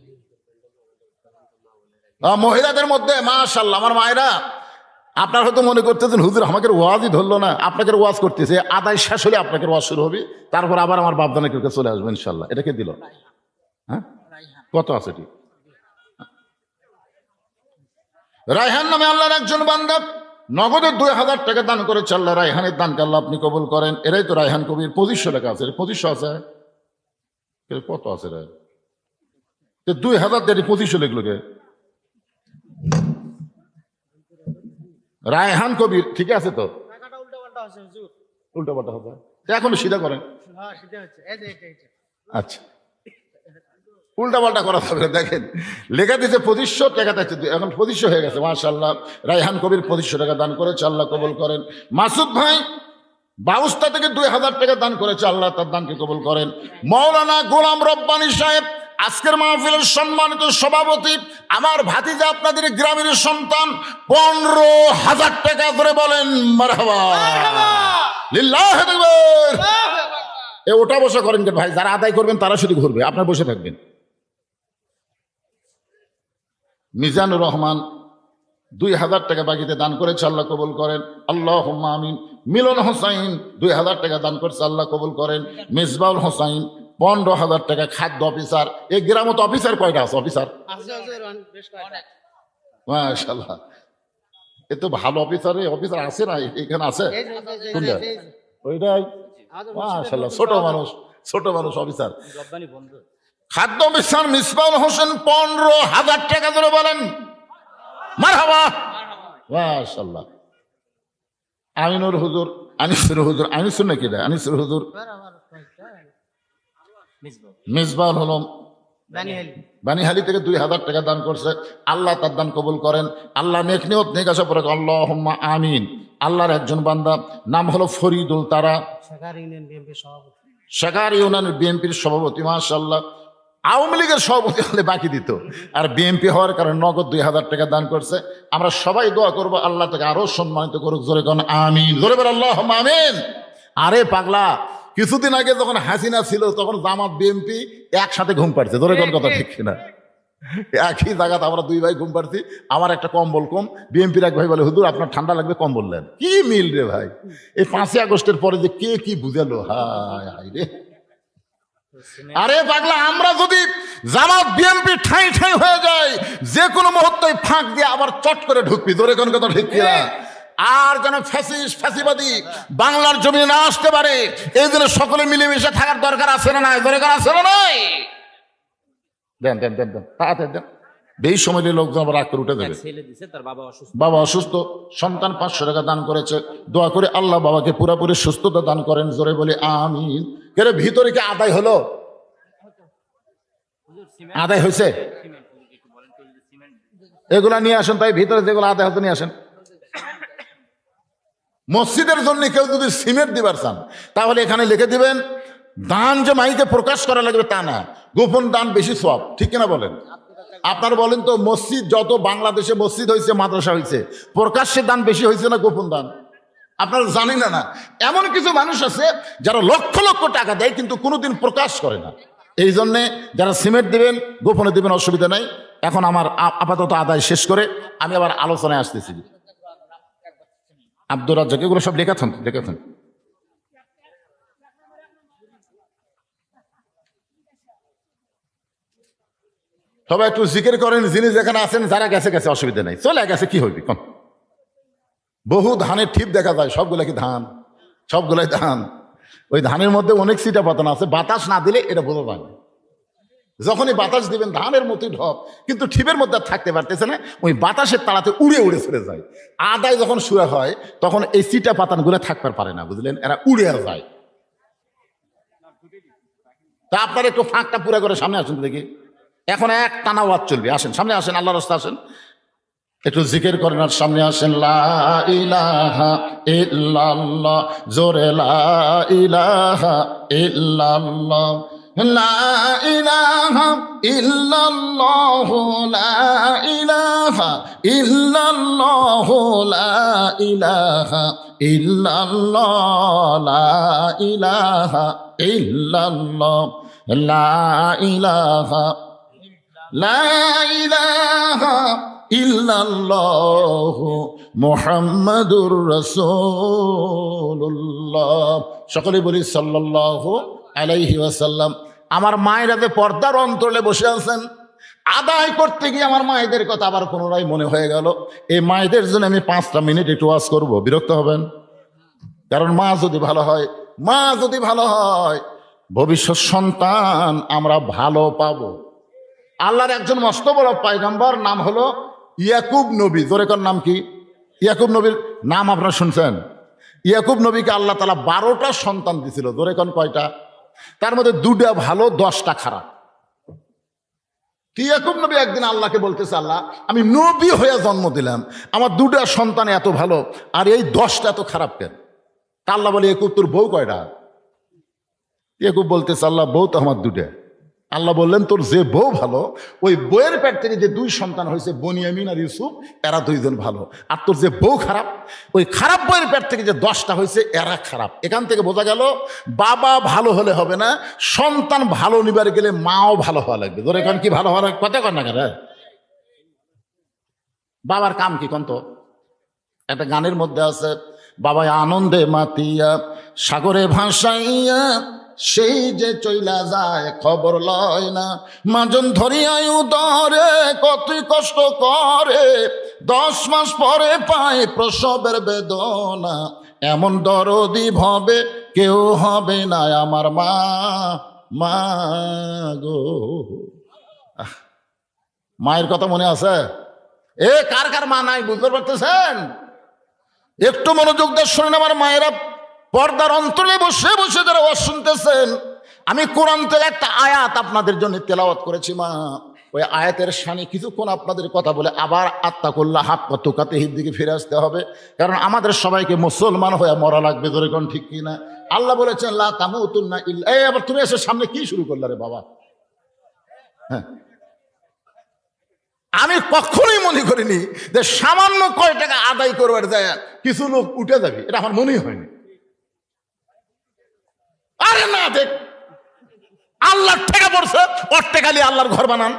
মহিলাদের মধ্যে মাশাআল্লাহ, আমার মায়েরা, আপনারা হয়তো মনে করতেছেন হুজুর আমাকে ওয়াজই ধরলো না, আপনাকে ওয়াজ করতেছে, আদায় শেষ হলে আপনাকে ওয়াজ শুরু হবে, তারপর আবার আমার বাপদানের কাছে চলে আসবে ইনশাল্লাহ। এটাকে দিল, হ্যাঁ কত আছে ঠিক? রায়হান নামে আল্লাহর একজন বান্দা নগদে 2,000 টাকা দান করেছে আল্লাহ। রায়হানের দানকে আল্লাহ আপনি কবুল করেন। এরাই তো রায়হান কবির 2500 টাকা আছে, 2500 আছে, কত আছে রে? 2,000 দিয়ে 2500 লিখলো কে? রায়হান কবির ঠিক আছে তো? উল্টা পাল্টা হবে, এখনো সিধা করেন। আচ্ছা, উল্টা পাল্টা করা যাবে। দেখেন লেখা দিয়েছে 2500 টাকা, এখন 2500 হয়ে গেছে মাশাআল্লাহ। রায়হান কবির 2500 টাকা দান করেছে, আল্লাহ কবুল করেন। মাসুদ ভাই বাউস্তা থেকে 2,000 টাকা দান করেছে, আল্লাহ তার দানকে কবুল করেন। মাওলানা গোলাম রব্বানী সাহেব আজকের মাহফিলের সম্মানিত সভাপতি, আমার ভাতিজা আপনাদের গ্রামের সন্তান, 15,000 টাকা ধরে বলেন মারহাবা লিল্লাহি তাকবীর। ওটা বসে করেন যে ভাই, যারা আদায় করবেন তারা শুধু ঘুরবে, আপনার বসে থাকবেন। মিজানুর রহমান 2,000 টাকা বাকিতে দান করেছে, আল্লাহ কবুল করেন, আল্লাহুম্মা আমিন। মিলন হোসাইন 2,000 টাকা দান করছে, আল্লাহ কবুল করেন। মিসবাউল হোসাইন 15,000 টাকা, খাদ্য অফিসার। এই গ্রামে তো অফিসার কয়টা আছে? অফিসার মাশাআল্লাহ, এ তো ভালো অফিসার। অফিসার আছে না এখানে? আছে কোনটা? ওইটাই মাশাআল্লাহ, ছোট মানুষ, ছোট মানুষ অফিসার। খাদ্য অফিসার মিসবাউল হোসেন 15,000 টাকা ধরে বলেন মারহাবা মাশাআল্লাহ। আমিনুর হুজুর, আনিসুর হুজুর, আনিসুর নাকি রে? আনিসুর হুজুর মিসবাউল হলম বানিহালি থেকে 2,000 টাকা দান করছে, আল্লাহ তার দান কবুল করেন। আল্লাহ নেক নিয়ত নেক আশা পরে আল্লাহুম্মা আমিন। আল্লাহর একজন বান্দা, নাম হলো ফরিদুল তারা, শাকার ইউনিয়নের বিএনপির সভাপতি মাশাআল্লাহ। আওয়ামী লীগের সভাপতি হলে বাকি দিত, আর বিএনপি হওয়ার কারণে নগদ 2,000 টাকা দান করছে। আমরা সবাই দোয়া করবো আল্লাহ তাকে আরো সম্মানিত করুক। জোরে কোন আমিন, জোরে বল আল্লাহুম্মা আমিন। আরে পাগলা, কিছুদিন আগে যখন হাসিনা ছিল তখন জামাত বিএনপি একসাথে ঘুম পাড়ছে। জোরে কোন কথা ঠিক কিনা? একই জায়গাতে আমরা 2 ভাই ঘুম পাড়ছি। আমার একটা কম্বল কম, বিএনপির এক ভাই বলে হুজুর আপনার ঠান্ডা লাগবে কম্বল নেন। কি মিল রে ভাই! এই 5ই আগস্টের পরে যে কে কি বুঝালো, হায় হায় রে। আরে পাগলা, আমরা যদি জামাত বিএনপি ঠাই ঠাই হয়ে যায়, যে কোনো মুহূর্তে ফাঁক দিয়ে আবার চট করে ঢুকবি। জোরে কোন কথা ঠিক কিনা? আর যেন ফ্যাসিবাদী বাংলার জমিনে না আসতে পারে, এই জন্য সকলে মিলেমিশে থাকার দরকার আছে না নাই? দরকার আছে না নাই? দেন দেন দেন দেন, তাড়াতাড়ি দেন। বেশ সময় লোকজন আবার রাগ করে উঠে যাবে। বাবা অসুস্থ, সন্তান 500 টাকা দান করেছে। দোয়া করে আল্লাহ বাবাকে পুরোপুরি সুস্থতা দান করেন। জোরে বলি আমিন। কেন ভিতরে কি আদায় হলো? আদায় হয়েছে? এগুলা নিয়ে আসেন, তাই ভিতরে যেগুলো আদায় হতো নিয়ে আসেন। মসজিদের জন্য কেউ যদি সিমেন্ট দিবার চান তাহলে এখানে লিখে দিবেন দান যে মাইকে প্রকাশ করা লাগবে তা না, গোপন দান বেশি সওয়াব, ঠিক কিনা বলেন? আপনারা বলেন তো, মসজিদ যত বাংলাদেশে মসজিদ হয়েছে, মাদ্রাসা হয়েছে, প্রকাশ্যে দান বেশি হয়েছে না গোপন দান? আপনারা জানেন না? এমন কিছু মানুষ আছে যারা লক্ষ লক্ষ টাকা দেয় কিন্তু কোনোদিন প্রকাশ করে না। এই জন্যে যারা সিমেন্ট দিবেন গোপনে দিবেন, অসুবিধা নাই। এখন আমার আপাতত আদায় শেষ করে আমি আবার আলোচনায় আসতেছি। আব্দুর রাজ্জাক এগুলো সব লেখাছেন। সবাই একটু জিকির করেন, যিনি যেখানে আছেন, যারা গেছে গেছে, অসুবিধা নেই, চলে গেছে, কি হইবে কোন? বহু ধানের ঠিপ দেখা যায়, সবগুলা কি ধান? সবগুলাই ধান। ওই ধানের মধ্যে অনেক সিটা পাতানো আছে, বাতাস না দিলে এটা বোঝা যায় না। যখনই বাতাস দিবেন ধানের মতোই ঢপ, কিন্তু ঠিপের মধ্যে আর থাকতে পারতেছে না, ওই বাতাসের তাড়াতে উড়ে উড়ে চলে যায়। আদায় যখন শুরু হয় তখন এই সিটা পাতানগুলো থাকতে পারে না, বুঝলেন? এরা উড়ে যায়। তা আপনারা একটু ফাঁকটা পুরা করে সামনে আসুন দেখি। এখন এক টানা ওয়াজ চলবে, আসেন সামনে আসেন, আল্লাহর রাস্তায় আসেন, একটু জিকির করেন আর সামনে আসেন। লা ইলাহা ইল্লাল্লাহ, জোরে লা ইলাহা ইল্লাল্লাহ, লা ইলাহা ইল্লাল্লাহ, লা ইলাহা ইল্লাল্লাহ, লা ইলাহা ইল্লাল্লাহ, লা ইলাহা ইল্লাল্লাহ, লা ইলাহা, লা ইলাহা ইল্লাল্লাহ মুহাম্মাদুর রাসূলুল্লাহ। সকলে বলি সাল্লাল্লাহু আলাইহি ওয়াসাল্লাম। আমার মায়েরাতে পর্দার অন্তরে বসে আছেন, আদায় করতে গিয়ে আমার মায়েদের কথা আবার পুনরায় মনে হয়ে গেল। এই মায়েদের জন্য আমি 5টা মিনিট একটু ওয়াজ করব, বিরক্ত হবেন? কারণ মা যদি ভালো হয়, ভবিষ্যৎ সন্তান আমরা ভালো পাবো। আল্লাহর একজন মস্ত বড় পয়গম্বর, নাম হলো ইয়াকুব নবী। জোরে কোন নাম কি? ইয়াকুব নবীর নাম আপনারা শুনছেন? ইয়াকুব নবীকে আল্লাহ তাআলা 12টা সন্তান দিয়েছিল। জোরে কোন কয়টা? তার মধ্যে 2টা ভালো, 10টা খারাপ। ইয়াকুব নবী একদিন আল্লাহকে বলতেছে, আল্লাহ আমি নবী হয়ে জন্ম দিলাম, আমার 2টা সন্তান এত ভালো আর এই 10টা এত খারাপ কেন? তা আল্লাহ বলে, ইয়াকুব তোর বউ কয়টা? ইয়াকুব বলতেছে, আল্লাহ বউ তো আমার 2টা। আল্লাহ বললেন, তোর যে বউ ভালো, ওই বউয়ের পেট থেকে যে 2 সন্তান হয়েছে, বনিয়ামিন আর ইউসুফ, এরা 2 জন ভালো। আর তোর যে বউ খারাপ, ওই খারাপ বউয়ের পেট থেকে যে 10টা হয়েছে, এরা খারাপ। এখান থেকে বোঝা গেল বাবা ভালো হলে হবে না, সন্তান ভালো নিবার গেলে মাও ভালো হওয়া লাগবে। ধরে এখন কি ভালো হওয়া লাগবে? কথা কর না কেন? বাবার কাম কি কন্ত? একটা গানের মধ্যে আছে, বাবায় আনন্দে মাতিয়া সাগরে ভাসাইয়া সেই যে চইলা যায় খবর লয় না, মাজন ধরিয়ায় উদরে কতই কষ্ট করে, 10 মাস পরে পায় প্রসবের বেদনা, এমন দরদি ভবে কেউ হবে না আমার মা, মা গো। মায়ের কথা মনে আছে? কার কার মা নাই বুঝতে পারতেছেন? একটু মনোযোগ দিয়ে শোনেন আমার মায়েরা, পর্দার অন্তরে বসে বসে যারা ওয়াজ শুনতেছেন, আমি কোরআন থেকে একটা আয়াত আপনাদের জন্য তেলাওয়াত করেছি। মা, ওই আয়াতের শানে কিছুক্ষণ আপনাদের কথা বলে আবার আত্তাকুল্লাহ হাক্কা তুকাতিহির দিকে ফিরে আসতে হবে, কারণ আমাদের সবাইকে মুসলমান হয়ে মরা লাগবে। ধরে কোন ঠিক কিনা? আল্লাহ বলেছেন লা তামুতুন্না ইল্লা। আবার তুমি এসে সামনে কি শুরু করলে রে বাবা? হ্যাঁ, আমি কখনোই মনে করিনি যে সামান্য কয় টাকা আদায় করবার যায় কিছু লোক উঠে যাবে, এটা আমার মনেই হয়নি। আরে না, দেখ আল্লাহর টাকা পড়ছে, ওর টাকা নিয়ে আল্লাহর ঘর বানান।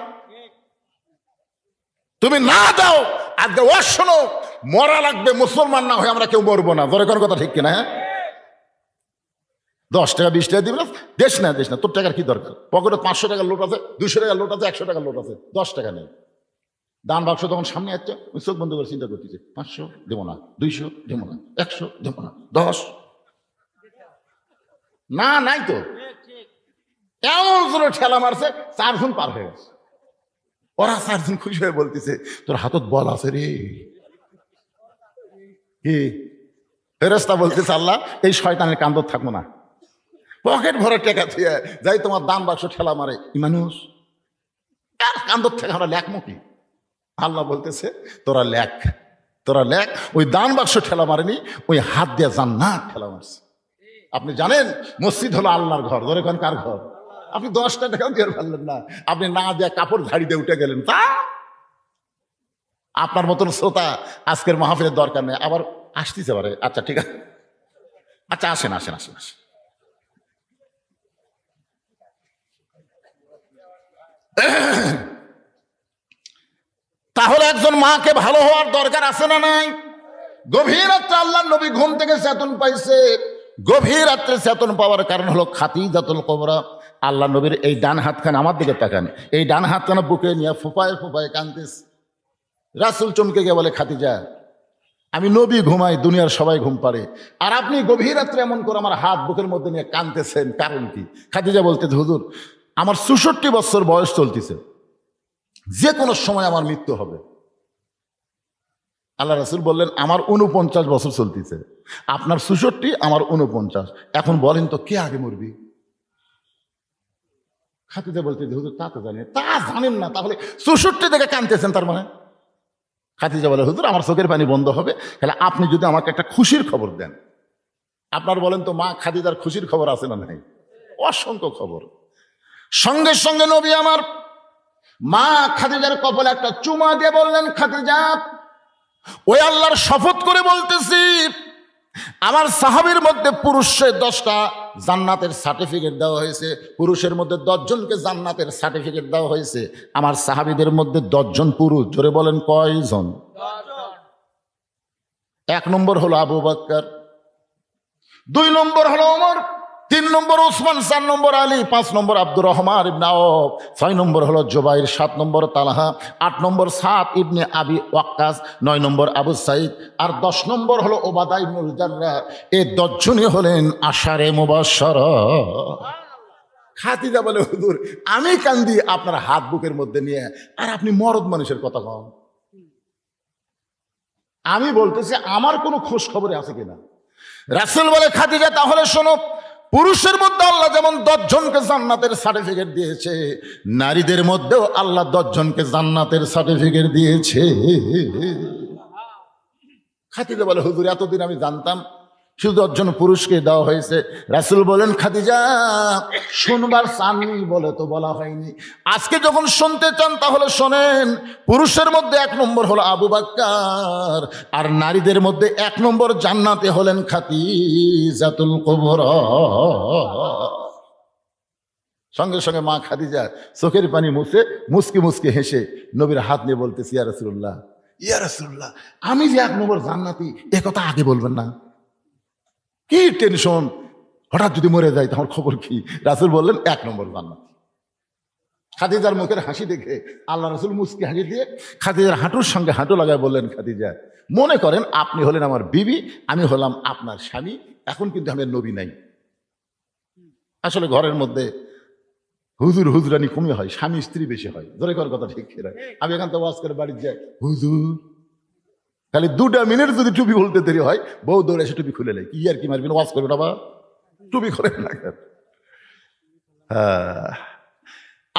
তুমি না দাও, আজকে ও শোনো, মরা লাগবে, মুসলমান না হয়ে আমরা কেউ মরবো না। ধরে কোন কথা ঠিক কিনা? 10 টাকা 20 টাকা দিবি না, দেশ না তোর টাকার কি দরকার? পকেটে 500 টাকার লোট আছে, 200 টাকার লোট আছে, 100 টাকার লোট আছে, 10 টাকা নেই। দান বাক্স তখন সামনে আসছে, চোখ বন্ধ করে চিন্তা করতেছে, 500 দেবো না, 200 দেবো না, 100 দেবো না, 10 না, নাই তো। এমন জোরে ঠেলা মারছে, 4 জন পার হয়ে গেছে। ওরা 4 জন খুশি হয়ে বলতেছে, তোর হাতত বল আছে রে। কি ফেরেশতা বলতেছে, আল্লাহ এই শয়তানের কান্দত থাকবো না, পকেট ভরে টাকা থুয়ে যাই তোমার দান বাক্স ঠেলা মারে মানুষ, আর কান্দত থেকে আমরা লেখমো কি? আল্লাহ বলতেছে, তোরা লেখ। ওই দান বাক্স ঠেলা মারেনি, ওই হাত দিয়ে জান্নাত ঠেলা মারছে। আপনি জানেন মসজিদ হলো আল্লাহর ঘর, ধরে কোন কার ঘর? আপনি 10টা টাকাও দিয়ে পারলেন না, আপনি না দিয়ে কাপড় ঝাড়ি দিয়ে উঠে গেলেন। তা আপনার মতন শ্রোতা আজকের মাহফিলের দরকার নেই। আবার আসতেছে পারে, আচ্ছা ঠিক আছে, আচ্ছা আসেন আসেন আসেন আসেন। তাহলে একজন মাকে ভালো হওয়ার দরকার আছে না নাই? গভীর রাত্রে আল্লাহ নবী ঘুম থেকে চেতন পাইছে। গভীর রাত্রে চেতন পাওয়ার কারণ হলো খাদিজাতুল কুবরা। আল্লাহ নবীর এই ডান হাতখানা, আমার দিকে তাকান, এই ডান হাতখানা বুকে নিয়ে ফুপায় ফুপায় কাঁদতেছে। রাসূল চমকে গিয়ে বলে, খাদিজা, আমি নবী ঘুমাই, দুনিয়ার সবাই ঘুম পারে, আর আপনি গভীর রাত্রে এমন করে আমার হাত বুকের মধ্যে নিয়ে কাঁদতেছেন, কারণ কি? খাদিজা বলতেছে, হুজুর আমার 64 বছর বয়স চলতেছে, যে কোনো সময় আমার মৃত্যু হবে। আল্লাহ রাসূল বললেন, আমার 49 বছর চলতেছে, আপনার 64, আমার 49, এখন বলেন তো কে আগে মরবি? খাদিজা বলতে, হুজুর তা তো জানেন। তা জানেন না, তাহলে 64 থেকে কাঁদতেছেন তার মানে? খাদিজা বলে, হুজুর আমার চোখের পানি বন্ধ হবে, তাহলে আপনি যদি আমাকে একটা খুশির খবর দেন। আপনার বলেন তো মা খাদিজার খুশির খবর আছে না নাই? অসংখ্য খবর। সঙ্গে সঙ্গে নবী আমার মা খাদিজার কপালে একটা চুমা দিয়ে বললেন, খাদিজা, ওই আল্লাহর শপথ করে বলতেছি, আমার সাহাবীর মধ্যে পুরুষে 10টা জান্নাতের সার্টিফিকেট দেওয়া হয়েছে, পুরুষের মধ্যে 10 জনকে জান্নাতের সার্টিফিকেট দেওয়া হয়েছে। আমার সাহাবীদের মধ্যে 10 জন পুরুষ। জোরে বলেন কয়জন? 1 নম্বর হলো আবু বকর, 2 নম্বর হলো ওমর, 3 নম্বর ওসমান, 4 নম্বর আলী, 5 নম্বর আব্দুর রহমান ইবনে আওফ, 6 নম্বর হলো জুবাইর, 7 নম্বর তালহা, 8 নম্বর সাদ ইবনে আবি ওয়াক্কাস, 9 নম্বর আবু সাইদ, আর 10 নম্বর হলো ওবাদা ইবনুল জাররাহ। এই 10 জনই হলেন আশারে মুবাশশারা। খাদিজা বলে, হুজুর আমি কান্দি আপনার হাত বুকের মধ্যে নিয়ে, আর আপনি মরদ মানুষের কথা কন। আমি বলতেছি আমার কোনো খোঁজ খবরে আছে কিনা? রাসূল বলে, খাদিজা তাহলে শোনো, পুরুষের মধ্যে আল্লাহ যেমন 10 জনকে জান্নাতের সার্টিফিকেট দিয়েছে, নারীদের মধ্যেও আল্লাহ 10 জনকে জান্নাতের সার্টিফিকেট দিয়েছে। খাদিজা বলে, হুজুর এতদিন আমি জানতাম শুধু 10 জন পুরুষকে দেওয়া হয়েছে। রাসূল বলেন, খাদিজা শুনবার চাননি বলে তো বলা হয়নি, আজকে যখন শুনতে চান তাহলে শোনেন। পুরুষের মধ্যে 1 নম্বর হলো আবু বকর, আর নারীদের মধ্যে 1 নম্বর জান্নাতে হলেন খাদিজাতুল কুবরা। সঙ্গে সঙ্গে মা খাদিজা চোখের পানি মুছে মুসকি মুসকি হেসে নবীর হাত নিয়ে বলতেছি, ইয়া রাসূলুল্লাহ, ইয়া রাসূলুল্লাহ, আমি যে 1 নম্বর জান্নাতি এ কথা আগে বলবেন না, কি টেনশন, হঠাৎ যদি মরে যায় তখন খবর কি? রাসূল বললেন 1 নম্বর জান্নাত। খাদিজার মুখের হাসি দেখে আল্লাহ রাসূল মুস্কি হাসি দিয়ে খাদিজার হাঁটুর সঙ্গে হাঁটু লাগায় বললেন, খাদিজা মনে করেন আপনি হলেন আমার বিবি, আমি হলাম আপনার স্বামী, এখন কিন্তু আমি নবী নাই। আসলে ঘরের মধ্যে হুজুর হুজরানি কমই হয়, স্বামী স্ত্রী বেশি হয়। ধরে কর কথা ঠিক ছিল। আমি এখান থেকে ওয়াজ করে বাড়ি যাই, হুজুর খালি 2টা মিনিট যদি টুপি বলতে দেরি হয়, বউ দৌড়ে এসে টুপি খুলে নেয়, কি আর কি মারবেন, ওয়াজ করবে না বা টুপি খুলে না।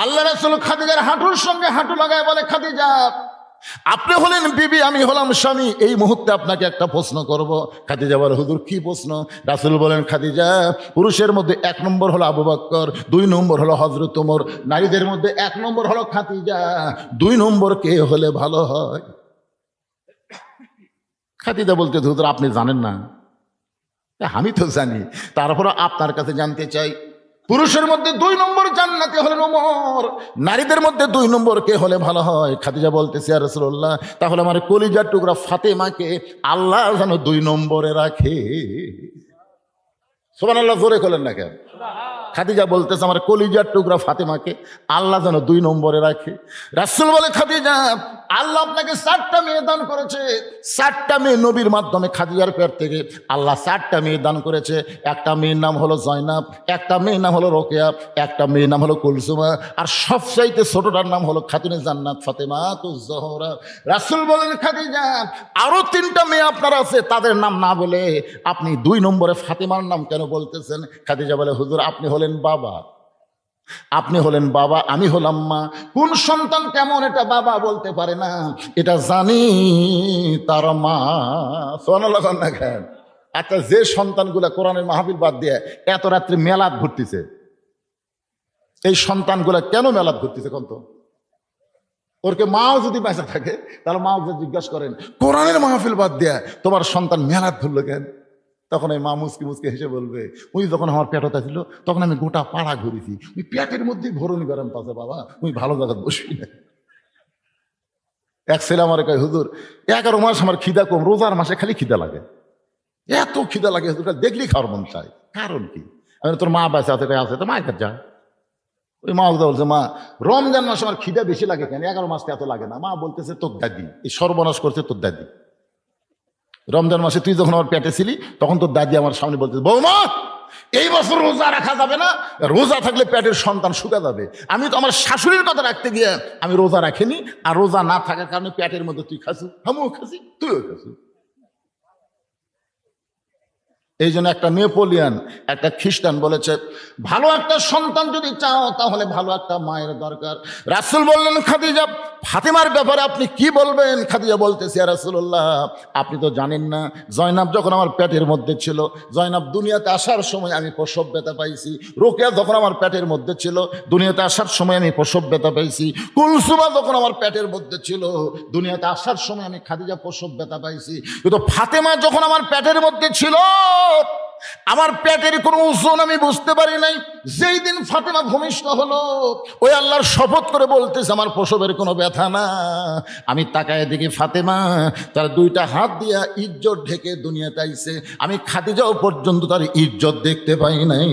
আল্লাহ রাসূল খাদিজার হাঁটুর সঙ্গে হাঁটু লাগায় বলে, খাদিজা আপনি হলেন বিবি, আমি হলাম স্বামী, এই মুহূর্তে আপনাকে একটা প্রশ্ন করব। খাদিজা বলে, হুজুর কি প্রশ্ন? রাসূল বলেন, খাদিজা পুরুষের মধ্যে 1 নম্বর হলো আবু বকর, 2 নম্বর হলো হযরত ওমর, নারীদের মধ্যে 1 নম্বর হলো খাদিজা, 2 নম্বর কে হলে ভালো হয়? খাদিজা বলতে, হুজুর আপনি জানেন না? আমি তো জানি, তারপরে আপনার কাছে জানতে চাই, পুরুষের মধ্যে 2 নম্বর জান্নাতে হলেন ওমর, নারীদের মধ্যে 2 নম্বর কে হলে ভালো হয়? খাদিজা বলতেছে, ইয়া রাসূলুল্লাহ, তাহলে আমার কলিজার টুকরা ফাতেমাকে আল্লাহ যেন 2 নম্বরে রাখে। সুবহানাল্লাহ, জোরে বলেন না কেন? খাদিজা বলতেছে, আমার কলিজার টুকরা ফাতেমাকে আল্লাহ যেন 2 নম্বরে রাখে। রাসূল বলে, খাদিজা আল্লাহ আপনাকে 4টা মেয়ে দান করেছে, 4টা মেয়ে নবীর মাধ্যমে খাদিজার পেট থেকে আল্লাহ 4টা মেয়ে দান করেছে। একটা মেয়ের নাম হলো জয়নাব, একটা মেয়ের নাম হলো রোকেয়া, একটা মেয়ের নাম হলো কুলসুমা, আর সবচাইতে ছোটটার নাম হলো খাতুনে জান্নাত ফাতেমাতুজ জোহরা। রাসূল বলেন, খাদিজা আরো 3টা মেয়ে আপনার আছে, তাদের নাম না বলে আপনি 2 নম্বরে ফাতেমার নাম কেন বলতেছেন? খাদিজা বলে, হুজুর আপনি হলেন বাবা, আপনি হলেন বাবা, আমি হলাম মা। কোন সন্তান কেমন এটা বাবা বলতে পারে না, এটা জানি তার মা। সুবহানাল্লাহ না কেন? আচ্ছা, যে সন্তানগুলা কোরআনের মাহফিল বাদ দিয়ে এত রাত্রে মেলাদ ঘুরতেছে, এই সন্তানগুলা কেন মেলাদ ঘুরতেছে কোন তো? ওরকে মাও যদি বেঁচে থাকে তাহলে মাও জিজ্ঞাসা করেন, কোরআনের মাহফিল বাদ দিয়ে তোমার সন্তান মেলাদ ধরলো কেন? তখন এই মা মুসকি মুসকি হেসে বলবে, ওই যখন আমার পেটটা ছিল তখন আমি গোটা পাড়া ঘুরেছি, ওই পেটের মধ্যেই ভরণি গরম পাশে বাবা, ওই ভালো জায়গায় বসবি না। এক ছেলে আমার কয়, হুজুর 11 মাস আমার খিদা কম, রোজার মাসে খালি খিদা লাগে, এত খিদা লাগে হুজুর দেখলেই খাওয়ার মন চায়, কারণ কি? আমি তোর মা বাচ্চা আছে, আছে তো মায়ের কাছে যা। ওই মা বলছে, মা রমজান মাসে আমার খিদা বেশি লাগে কেন? 11 মাসে এত লাগে না। মা বলতেছে, তোর দাদি এই সর্বনাশ করছে, তোর দাদি। রমজান মাসে তুই যখন আমার পেটে ছিলি তখন তোর দাদি আমার সামনে বলতেছে, বৌমা এই বছর রোজা রাখা যাবে না, রোজা থাকলে পেটের সন্তান শুকা যাবে। আমি তো আমার শাশুড়ির কথা রাখতে গিয়ে আমি রোজা রাখিনি, আর রোজা না থাকার কারণে পেটের মধ্যে তুই খাসু, আমিও খাসি, তুইও খাসু। এই জন্য একটা নেপোলিয়ান, একটা খ্রিস্টান বলেছে, ভালো একটা সন্তান যদি চাও তাহলে ভালো একটা মায়ের দরকার। রাসূল বললেন, খাদিজা ফাতেমার ব্যাপারে আপনি কি বলবেন? খাদিজা বলতেছে, ইয়া রাসূলুল্লাহ, আপনি তো জানেন না, জয়নাব যখন আমার পেটের মধ্যে ছিল, জয়নাব দুনিয়াতে আসার সময় আমি প্রসব ব্যথা পাইছি। রোকেয়া যখন আমার পেটের মধ্যে ছিল, দুনিয়াতে আসার সময় আমি প্রসব ব্যথা পাইছি। কুলসুমা যখন আমার পেটের মধ্যে ছিল, দুনিয়াতে আসার সময় আমি খাদিজা প্রসব ব্যথা পাইছি। কিন্তু ফাতেমা যখন আমার পেটের মধ্যে ছিল, আমার পেটের কোনো ওজন আমি বুঝতে পারি নাই। যেই দিন ফাতেমা ভূমিষ্ঠ হলো, ওই আল্লাহর শপথ করে বলতেছে, আমার প্রসবের কোনো ব্যথা না। আমি তাকায় দেখি ফাতেমা তার 2টা হাত দিয়া ইজ্জত ঢেকে দুনিয়াতে আইছে। আমি খাদিজাও পর্যন্ত তার ইজ্জত দেখতে পাই নাই।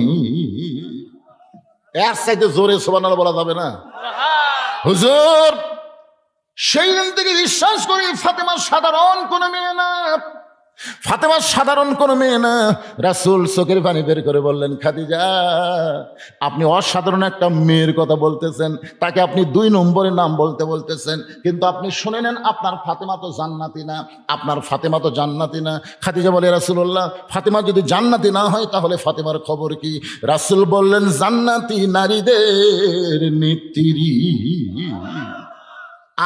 এর চাইতে জোরে সুবহানাল্লাহ বলা যাবে না? হুজুর সেই দিন থেকে বিশ্বাস করি ফাতেমা সাধারণ কোনো মেয়ে না, ফাতেমা সাধারণ কোনো মেয়ে না। রাসূল চোখের পানি বের করে বললেন, খাদিজা আপনি অসাধারণ একটা মেয়ের কথা বলতেছেন, তাকে আপনি 2 নম্বরের নাম বলতেছেন, কিন্তু আপনি শুনে নেন, আপনার ফাতেমা তো জান্নাতি না, আপনার ফাতেমা তো জান্নাতি না। খাদিজা বলে, রাসূলুল্লাহ ফাতেমা যদি জান্নাতি না হয় তাহলে ফাতেমার খবর কি? রাসূল বললেন, জান্নাতি নারীদের নেত্রী।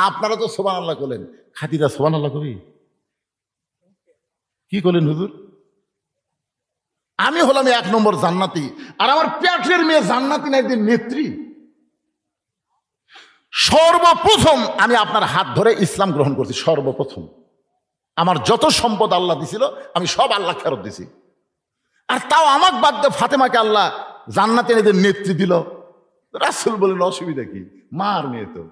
আপনারা তো সুবহানাল্লাহ বলেন, খাদিজা সুবহানাল্লাহ কবি কি করলেন হুজুর? আমি হলাম 1 নম্বর জান্নাতি, আর আমার পেটের মেয়ে জান্নাতি নারীদের নেত্রী। সর্বপ্রথম আমি আপনার হাত ধরে ইসলাম গ্রহণ করছি, সর্বপ্রথম। আমার যত সম্পদ আল্লাহ দিছিল আমি সব আল্লাহ ফেরত দিছি, আর তাও আমাকে বাদ দিয়ে ফাতেমাকে আল্লাহ জান্নাতি নারীদের নেত্রী দিল। রাসূল বললেন, অসুবিধা কি? মার মেয়ে তো।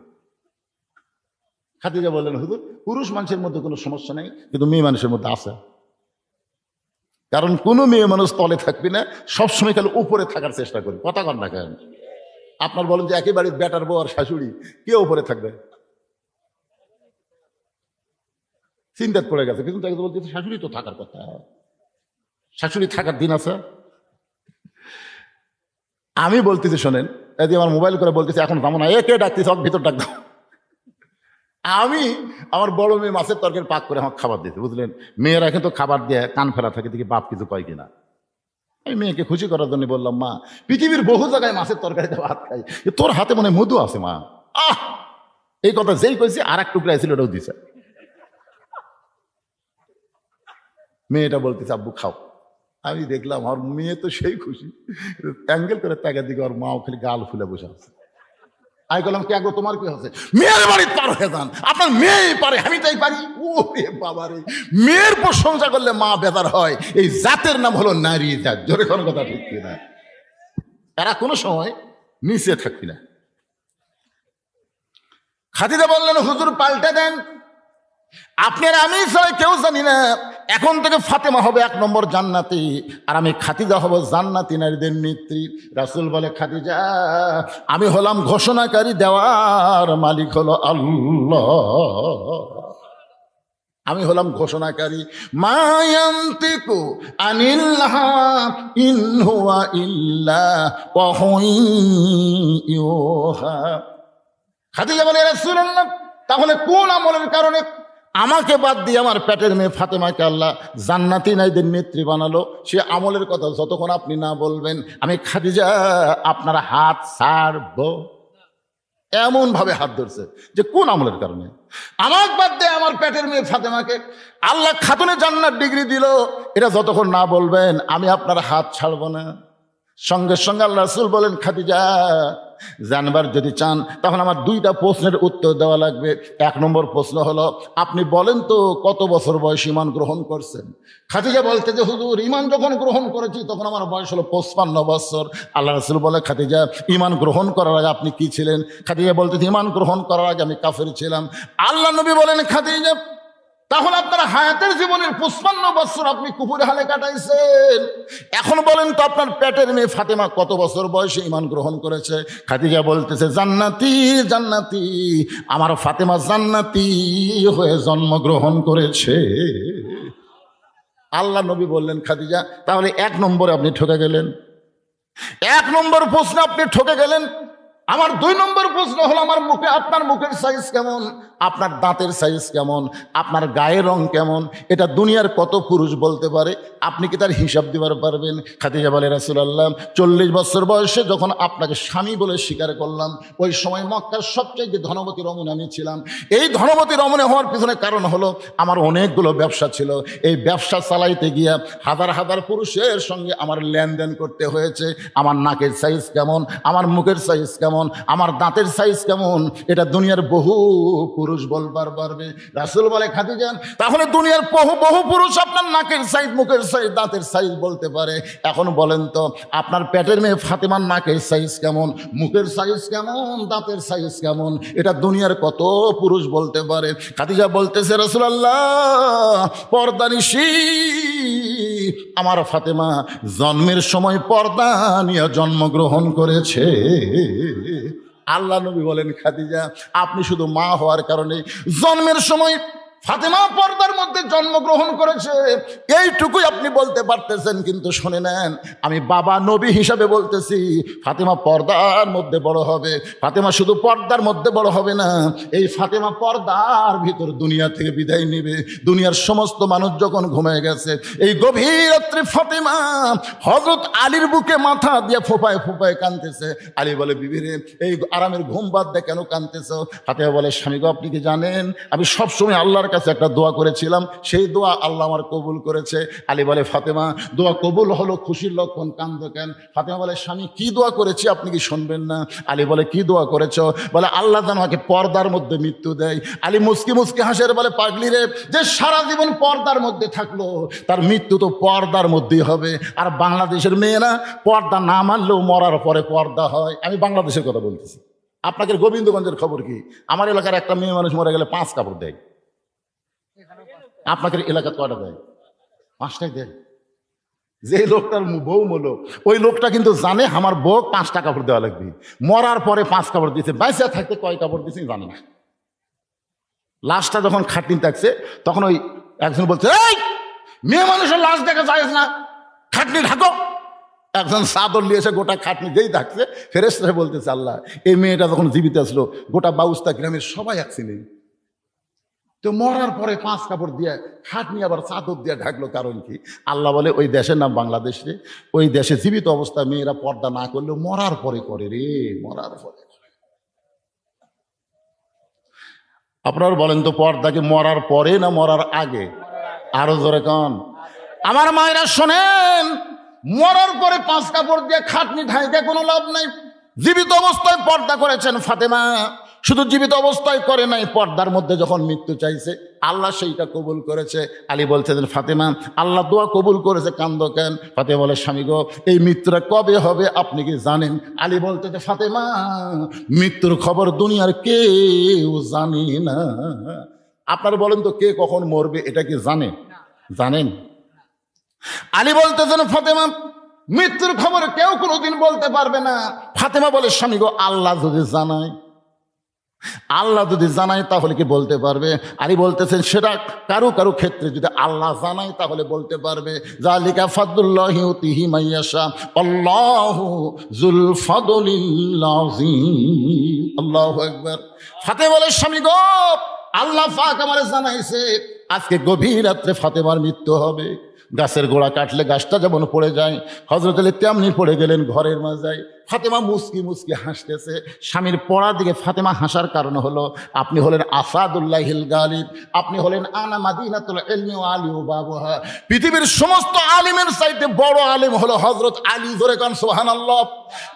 খাদিজা বললেন, হুজুর পুরুষ মানুষের মধ্যে কোনো সমস্যা নেই, কিন্তু মেয়ে মানুষের মধ্যে আছে। কারণ কোনো মেয়ে মানুষ তলে থাকবি না, সবসময় খালি উপরে থাকার চেষ্টা করি। কথা কন না কেন? আপনার বলেন যে একেবারে বেটার বউ আর শাশুড়ি, কে উপরে থাকবে? চিন্তা পড়ে গেছে, কিন্তু তাকে বলতেছে শাশুড়ি তো থাকার কথা, শাশুড়ি থাকার দিন আছে। আমি বলতেছি শোনেন, এই যে আমার মোবাইল করে বলতেছি, এখন যাবো না, একে ডাকতেছি, ভিতর ডাক দাও। আমি আমার বড় মেয়ে মাছের তরকারি পাক করে আমাকে খাবার দিতে, বুঝলেন? মেয়েরা কিন্তু খাবার দিয়ে কান ফেরা থাকে, দেখি বাপ কিছু কয় কিনা। আমি মেয়েকে খুশি করার জন্য বললাম, মা পৃথিবীর বহু জায়গায় মাছের তরকারিতে ভাত খাই, তোর হাতে মনে মধু আছে মা। এই কথা যেই কইছি আর এক টুকরা ছিল, ওটাও দিছে। মেয়েটা বলতেছে, আব্বু খাও। আমি দেখলাম আমার মেয়ে তো সেই খুশি, অ্যাঙ্গেল করে তাকার দিকে ওর মাও খালি গাল ফুলে বসে আছে। আমি বললাম, কে গো তোমার কি হচ্ছে? মেয়ের বাড়ি পার হয়ে যান, আপনার মেয়ে পারে, আমি তাই পারি। ও রে বাবা রে, মেয়ের প্রশংসা করলে মা বেদার হয়। এই জাতের নাম হলো নারী জাত। জোরে কোনো কথা ঠিক কিনা? এরা কোনো সময় নিচে থাকবি না। খাদিজা বললেন, হুজুর পাল্টে দেন, আপনার আমি ছাড়া কেউ জানি না, এখন থেকে ফাতেমা হবে 1 নম্বর জান্নাতি, আর আমি খাদিজা হব জান্নাতি নারীদের নেত্রী। রাসূল বলে, খাদিজা আমি হলাম ঘোষণাকারী, দেওয়ার মালিক হলো আল্লাহ। আমি হলাম ঘোষণাকারী। মা ইয়ানতিকু আনিল হাওয়া ইন হুয়া ইল্লা ওয়াহয়ুন ইউহা। খাদিজা বলে, রাসূলুল্লাহ তাহলে কোন আমলের কারণে আমাকে বাদ দিয়ে আমার পেটের মেয়ে ফাতেমাকে আল্লাহ জান্নাতি নারীদের নেত্রী বানালো? সে আমলের কথা যতক্ষণ আপনি না বলবেন আমি খাদিজা আপনার হাত ছাড়ব। এমন ভাবে হাত ধরছে যে কোন আমলের কারণে? আমার বাদ দিয়ে আমার পেটের মেয়ে ফাতেমাকে আল্লাহ খাতুনে জান্নাত ডিগ্রি দিল, এটা যতক্ষণ না বলবেন আমি আপনার হাত ছাড়বো না। সঙ্গে সঙ্গে আল্লাহ রাসূল বলেন, খাদিজা জানবার যদি চান তখন আমার দুইটা প্রশ্নের উত্তর দেওয়া লাগবে। এক নম্বর প্রশ্ন হলো, আপনি বলেন তো কত বছর বয়স ঈমান গ্রহণ করছেন? খাদিজা বলতে যে হুজুর ঈমান যখন গ্রহণ করেছি তখন আমার বয়স হলো 55 বছর। আল্লাহ রাসূল বলে, খাদিজা ঈমান গ্রহণ করার আগে আপনি কি ছিলেন? খাদিজা বলতে ঈমান গ্রহণ করার আগে আমি কাফের ছিলাম। আল্লাহ নবী বলেন, খাদিজা তাহলে আপনার হায়াতের জীবনের 55 বছর আপনি কুফুরে হালে কাটাইছেন। এখন বলেন তো আপনার পেটের মেয়ে ফাতেমা কত বছর বয়সে ঈমান গ্রহণ করেছে? খাদিজা বলতেছে, জান্নাতি জান্নাতি, আমার ফাতেমা জান্নাতি হয়ে জন্মগ্রহণ করেছে। আল্লাহ নবী বললেন, খাদিজা তাহলে 1 নম্বরে আপনি ঠকে গেলেন, 1 নম্বর প্রশ্ন আপনি ঠকে গেলেন। আমার 2 নম্বর প্রশ্ন হলো, আমার মুখে আপনার মুখের সাইজ কেমন, আপনার দাঁতের সাইজ কেমন, আপনার গায়ের রং কেমন, এটা দুনিয়ার কত পুরুষ বলতে পারে? আপনি কি তার হিসাব দিবার পারবেন? খাদিজা বলে, রাসূলুল্লাহ 40 বছর বয়সে যখন আপনাকে স্বামী বলে স্বীকার করলাম, ওই সময় মক্কার সবচেয়ে ধনবতী রমণী আমি ছিলাম। এই ধনবতী রমণী হওয়ার পিছনে কারণ হলো আমার অনেকগুলো ব্যবসা ছিল। এই ব্যবসা চালাইতে গিয়া হাজার হাজার পুরুষের সঙ্গে আমার লেনদেন করতে হয়েছে। আমার নাকের সাইজ কেমন, আমার মুখের সাইজ কেমন, আমার দাঁতের সাইজ কেমন, এটা দুনিয়ার বহু পুরুষ বলবার পারবে। রাসূল বলে, খাদিজা তাহলে দুনিয়ার বহু পুরুষ আপনার নাকের সাইজ, মুখের সাইজ, দাঁতের সাইজ বলতে পারে। এখন বলেন তো আপনার পেটের মেয়ে ফাতেমার নাকের সাইজ কেমন, মুখের সাইজ কেমন, দাঁতের সাইজ কেমন, এটা দুনিয়ার কত পুরুষ বলতে পারে? খাদিজা বলতেছে, রাসূলুল্লাহ পর্দানিশী আমার ফাতেমা জন্মের সময় পর্দা নিয়ে জন্মগ্রহণ করেছে। আল্লাহ নবী বলেন, খাদিজা আপনি শুধু মা হওয়ার কারণে জন্মের সময় ফাতেমা পর্দার মধ্যে জন্মগ্রহণ করেছে এইটুকুই আপনি বলতে পারতেছেন, কিন্তু শুনে নেন আমি বাবা নবী হিসাবে বলতেছি, ফাতেমা পর্দার মধ্যে বড় হবে। ফাতেমা শুধু পর্দার মধ্যে বড় হবে না, এই ফাতেমা পর্দার ভিতর দুনিয়া থেকে বিদায় নেবে। দুনিয়ার সমস্ত মানুষ যখন ঘুমিয়ে গেছে, এই গভীর রাত্রে ফাতেমা হযরত আলীর বুকে মাথা দিয়ে ফোঁপায় ফোঁপায় কাঁদতেছে। আলী বলে, বিবি রে এই আরামের ঘুম বাদ দিয়ে কেন কাঁদতেছো? ফাতেমা বলে, স্বামী গো আপনি কি জানেন আমি সবসময় আল্লাহর কাছে একটা দোয়া করেছিলাম, সেই দোয়া আল্লাহ আমার কবুল করেছে। আলী বলে, ফাতেমা দোয়া কবুল হলো খুশির লক্ষণ, কান্দো কেন? ফাতেমা বলে, স্বামী কি দোয়া করেছি আপনি কি শুনবেন না? আলী বলে, কি দোয়া করেছো? বলে, আল্লাহ যেন আমাকে পর্দার মধ্যে মৃত্যু দেয়। আলী মুস্কি মুস্কি হাসের বলে, পাগলি রে, যে সারা জীবন পর্দার মধ্যে থাকলো তার মৃত্যু তো পর্দার মধ্যেই হবে। আর বাংলাদেশের মেয়েরা পর্দা না মানলেও মরার পরে পর্দা হয়। আমি বাংলাদেশের কথা বলতেছি, আপনাকে গোবিন্দগঞ্জের খবর কি? আমার এলাকার একটা মেয়ে মানুষ মরে গেলে 5 কাপড় দেয়। আপনাদের এলাকা কয়টা দেয়? 5টাই দেয়। যে লোকটার বউ মলো ওই লোকটা কিন্তু জানে আমার বউ 5টা কাপড় দেওয়া লাগবে। মরার পরে 5 কাপড় দিয়েছে, বাইসা থাকতে কয় কাপড় দিয়েছে জানে না। লাশটা যখন খাটনি থাকছে তখন ওই একজন বলছে, এই মেয়ে মানুষের লাশ দেখা যায় না, খাটনি ঢাকো। একজন চাদর নিয়েছে, গোটা খাটনি যেই থাকছে, ফেরেশতা বলতেছে, আল্লাহ এই মেয়েটা যখন জীবিত আসলো গোটা বাউস্তা গ্রামের সবাই অ্যাক্সিডেন্ট, তো মরার পরে 5 কাপড় দিয়ে খাটনি আবার চাদর দিয়ে ঢাকলো, কারণ কি? আল্লাহ বলে, ওই দেশের নাম বাংলাদেশ রে, ওই দেশে জীবিত অবস্থায় মেয়েরা পর্দা না করলেও মরার পরে করে রে, মরার পরে। আপনারা বলেন তো পর্দা কি মরার পরে না মরার আগে? আরো জোরে কন। আমার মায়েরা শোনেন, মরার পরে 5 কাপড় দিয়ে খাটনি ঢাইতে কোনো লাভ নাই। জীবিত অবস্থায় পর্দা করেছেন ফাতেমা, শুধু জীবিত অবস্থায় করে নাই, পর্দার মধ্যে যখন মৃত্যু চাইছে আল্লাহ সেইটা কবুল করেছে। আলী বলছেন, ফাতেমা আল্লাহ দোয়া কবুল করেছে, কান্দো কেন? ফাতেমা বলে, স্বামী গো এই মৃত্যুটা কবে হবে আপনি কি জানেন? আলী বলতে, ফাতেমা মৃত্যুর খবর দুনিয়ার কেউ জানে না। আপনারা বলেন তো কে কখন মরবে এটা কি জানে? জানেন? আলী বলতেছেন, ফাতেমা মৃত্যুর খবর কেউ কোনোদিন বলতে পারবে না। ফাতেমা বলে, স্বামী গো আল্লাহ যদি জানায়, আল্লাহ যদি জানায় তাহলে কি বলতে পারবে? আলী বলতেছেন, সেটা কারো কারো ক্ষেত্রে যদি আল্লাহ জানায় তাহলে বলতে পারবে। যালিকা ফাদলুল্লাহি ইউতিহি মাইয়াশা আল্লাহু যুল ফাদলিল আযীম। আল্লাহু আকবার। ফাতেমা বলে, স্বামী গো আল্লাহ পাক আমারে জানাইছে আজকে গভীর রাত্রে ফাতেমার মৃত্যু হবে। গাছের গোড়া কাটলে গাছটা যেমন পড়ে যায়, হযরত আলী তেমনি পড়ে গেলেন ঘরের মাঝায়। ফাতেমা মুস্কি মুস্কি হাসতেছে। স্বামীর পড়ার দিকে ফাতেমা হাসার কারণ হলো, আপনি হলেন আসাদুল্লাহিল গালিব, আপনি হলেন আনা মাদিনাতুল ইলমি ওয়া আলী বাবুহা। পৃথিবীর সমস্ত আলিমের চাইতে বড় আলিম হলো হযরত আলী। জোরে কান সুবহানাল্লাহ।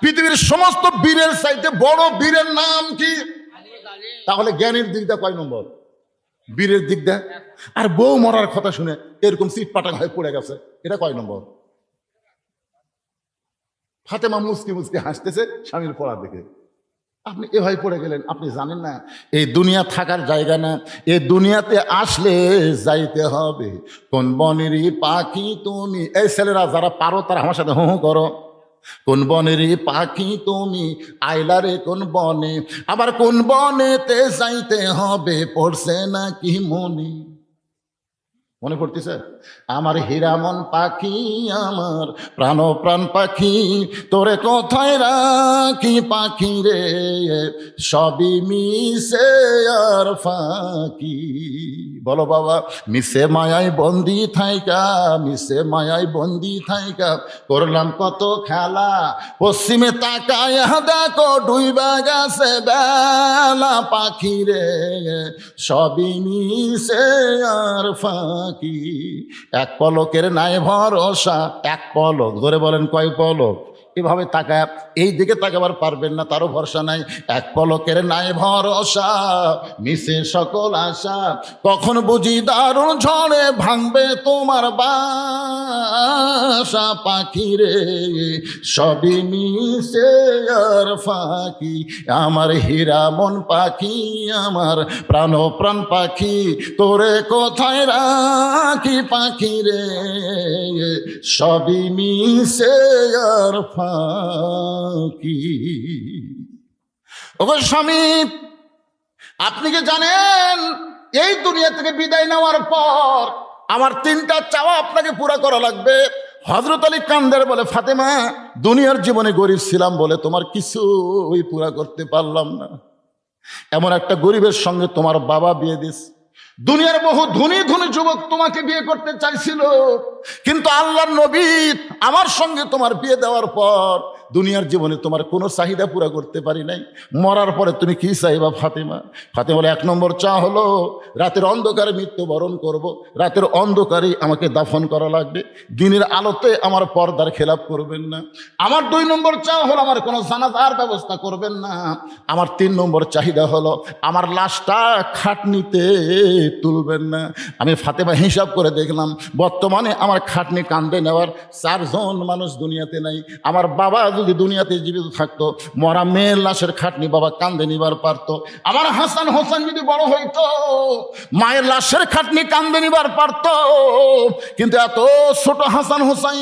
পৃথিবীর সমস্ত বীরের চাইতে বড় বীরের নাম কি? তাহলে জ্ঞানের দিকটা কয় নম্বর? বীরের দিকটা। আর বউ মরার কথা শুনে এরকম সিট পাটাং হয়ে পড়ে গেছে, এটা কয় নম্বর? ফাতেমা মুস্কি মুস্কি হাসতেছে স্বামীর পড়ার দিকে। আপনি এভাবে পড়ে গেলেন। আপনি জানেন না এই দুনিয়া থাকার জায়গা না, এই দুনিয়াতে আসলে যাইতে হবে। কোন বনেরই পাখি তুমি, এই ছেলেরা যারা পারো তারা আমার সাথে হু হু করো। কোন বনেরই পাখি তুমি, আইলারে কোন বনে, আবার কোন বনেতে যাইতে হবে, পড়ছে নাকি মনে? মনে পড়তেছে? আমার হীরামন পাখি, আমার প্রাণ পাখি, তোরে কোথায় রাখি পাখি রে, সবই মিশে আর ফাঁকি। বলো বাবা, মিশে মায়ায় বন্দি থাইকা, মিশে মায়ায় বন্দি থাইকা করলাম কত খেলা, পশ্চিমে তাকায় দেখো ডুইবা গেছে বেলা, পাখি রে সবই মিশে আর ফাঁকি। এক পলকের নাই ভরসা, এক পলক, ধরে বলেন কয় পলক? এভাবে তাকায়, এই দিকে তাকাবার পারবেন না, তারও ভরসা নাই। এক পলকের নাই ভরসা, মিশে সকল আশা, কখন বুঝি দারুণ ঝড়ে ভাঙবে তোমার বাসা, পাখি রে সবই মিশে আর ফাঁকি। আমার হীরামন পাখি, আমার প্রাণ পাখি, তোরে কোথায় রাখি পাখি রে, সবই মিশে আর ফাঁকি। ওগো স্বামী, আপনি কি জানেন এই দুনিয়া থেকে বিদায় নেওয়ার পর আমার 3টা চাওয়া আপনাকে পুরা করা লাগবে? হযরত আলী কান্দের বলে, ফাতেমা দুনিয়ার জীবনে গরিব ছিলাম বলে তোমার কিছুই পুরা করতে পারলাম না। এমন একটা গরিবের সঙ্গে তোমার বাবা বিয়ে দিস। দুনিয়ার বহু ধনী ধনী যুবক তোমাকে বিয়ে করতে চাইছিল, কিন্তু আল্লাহর নবী আমার সঙ্গে তোমার বিয়ে দেওয়ার পর দুনিয়ার জীবনে তোমার কোনো চাহিদা পুরা করতে পারি নাই। মরার পরে তুমি কি চাইবা ফাতেমা? ফাতেমা বলে, 1 নম্বর চা হলো রাতের অন্ধকারে মৃত্যুবরণ করব, রাতের অন্ধকারেই আমাকে দাফন করা লাগবে, দিনের আলোতে আমার পর্দার খেলাপ করবেন না। আমার 2 নম্বর চা হলো আমার কোনো জানাজার ব্যবস্থা করবেন না। আমার 3 নম্বর চাহিদা হলো আমার লাশটা খাটনিতে তুলবেন না। আমি ফাতেমা হিসাব করে দেখলাম বর্তমানে আমার খাটনি কান্দে নেওয়ার 4 জন মানুষ দুনিয়াতে নাই। আমার বাবা যদি দুনিয়াতে জীবিত থাকতো, মরা মেয়ের লাশের খাটনি বাবা কান্দে নিবার পারতো। আমার হাসান হোসেন যদি বড় হইতো, মায়ের লাশের খাটনি কান্দে নিবার পারতো। কিন্তু এত ছোট হাসান হোসেন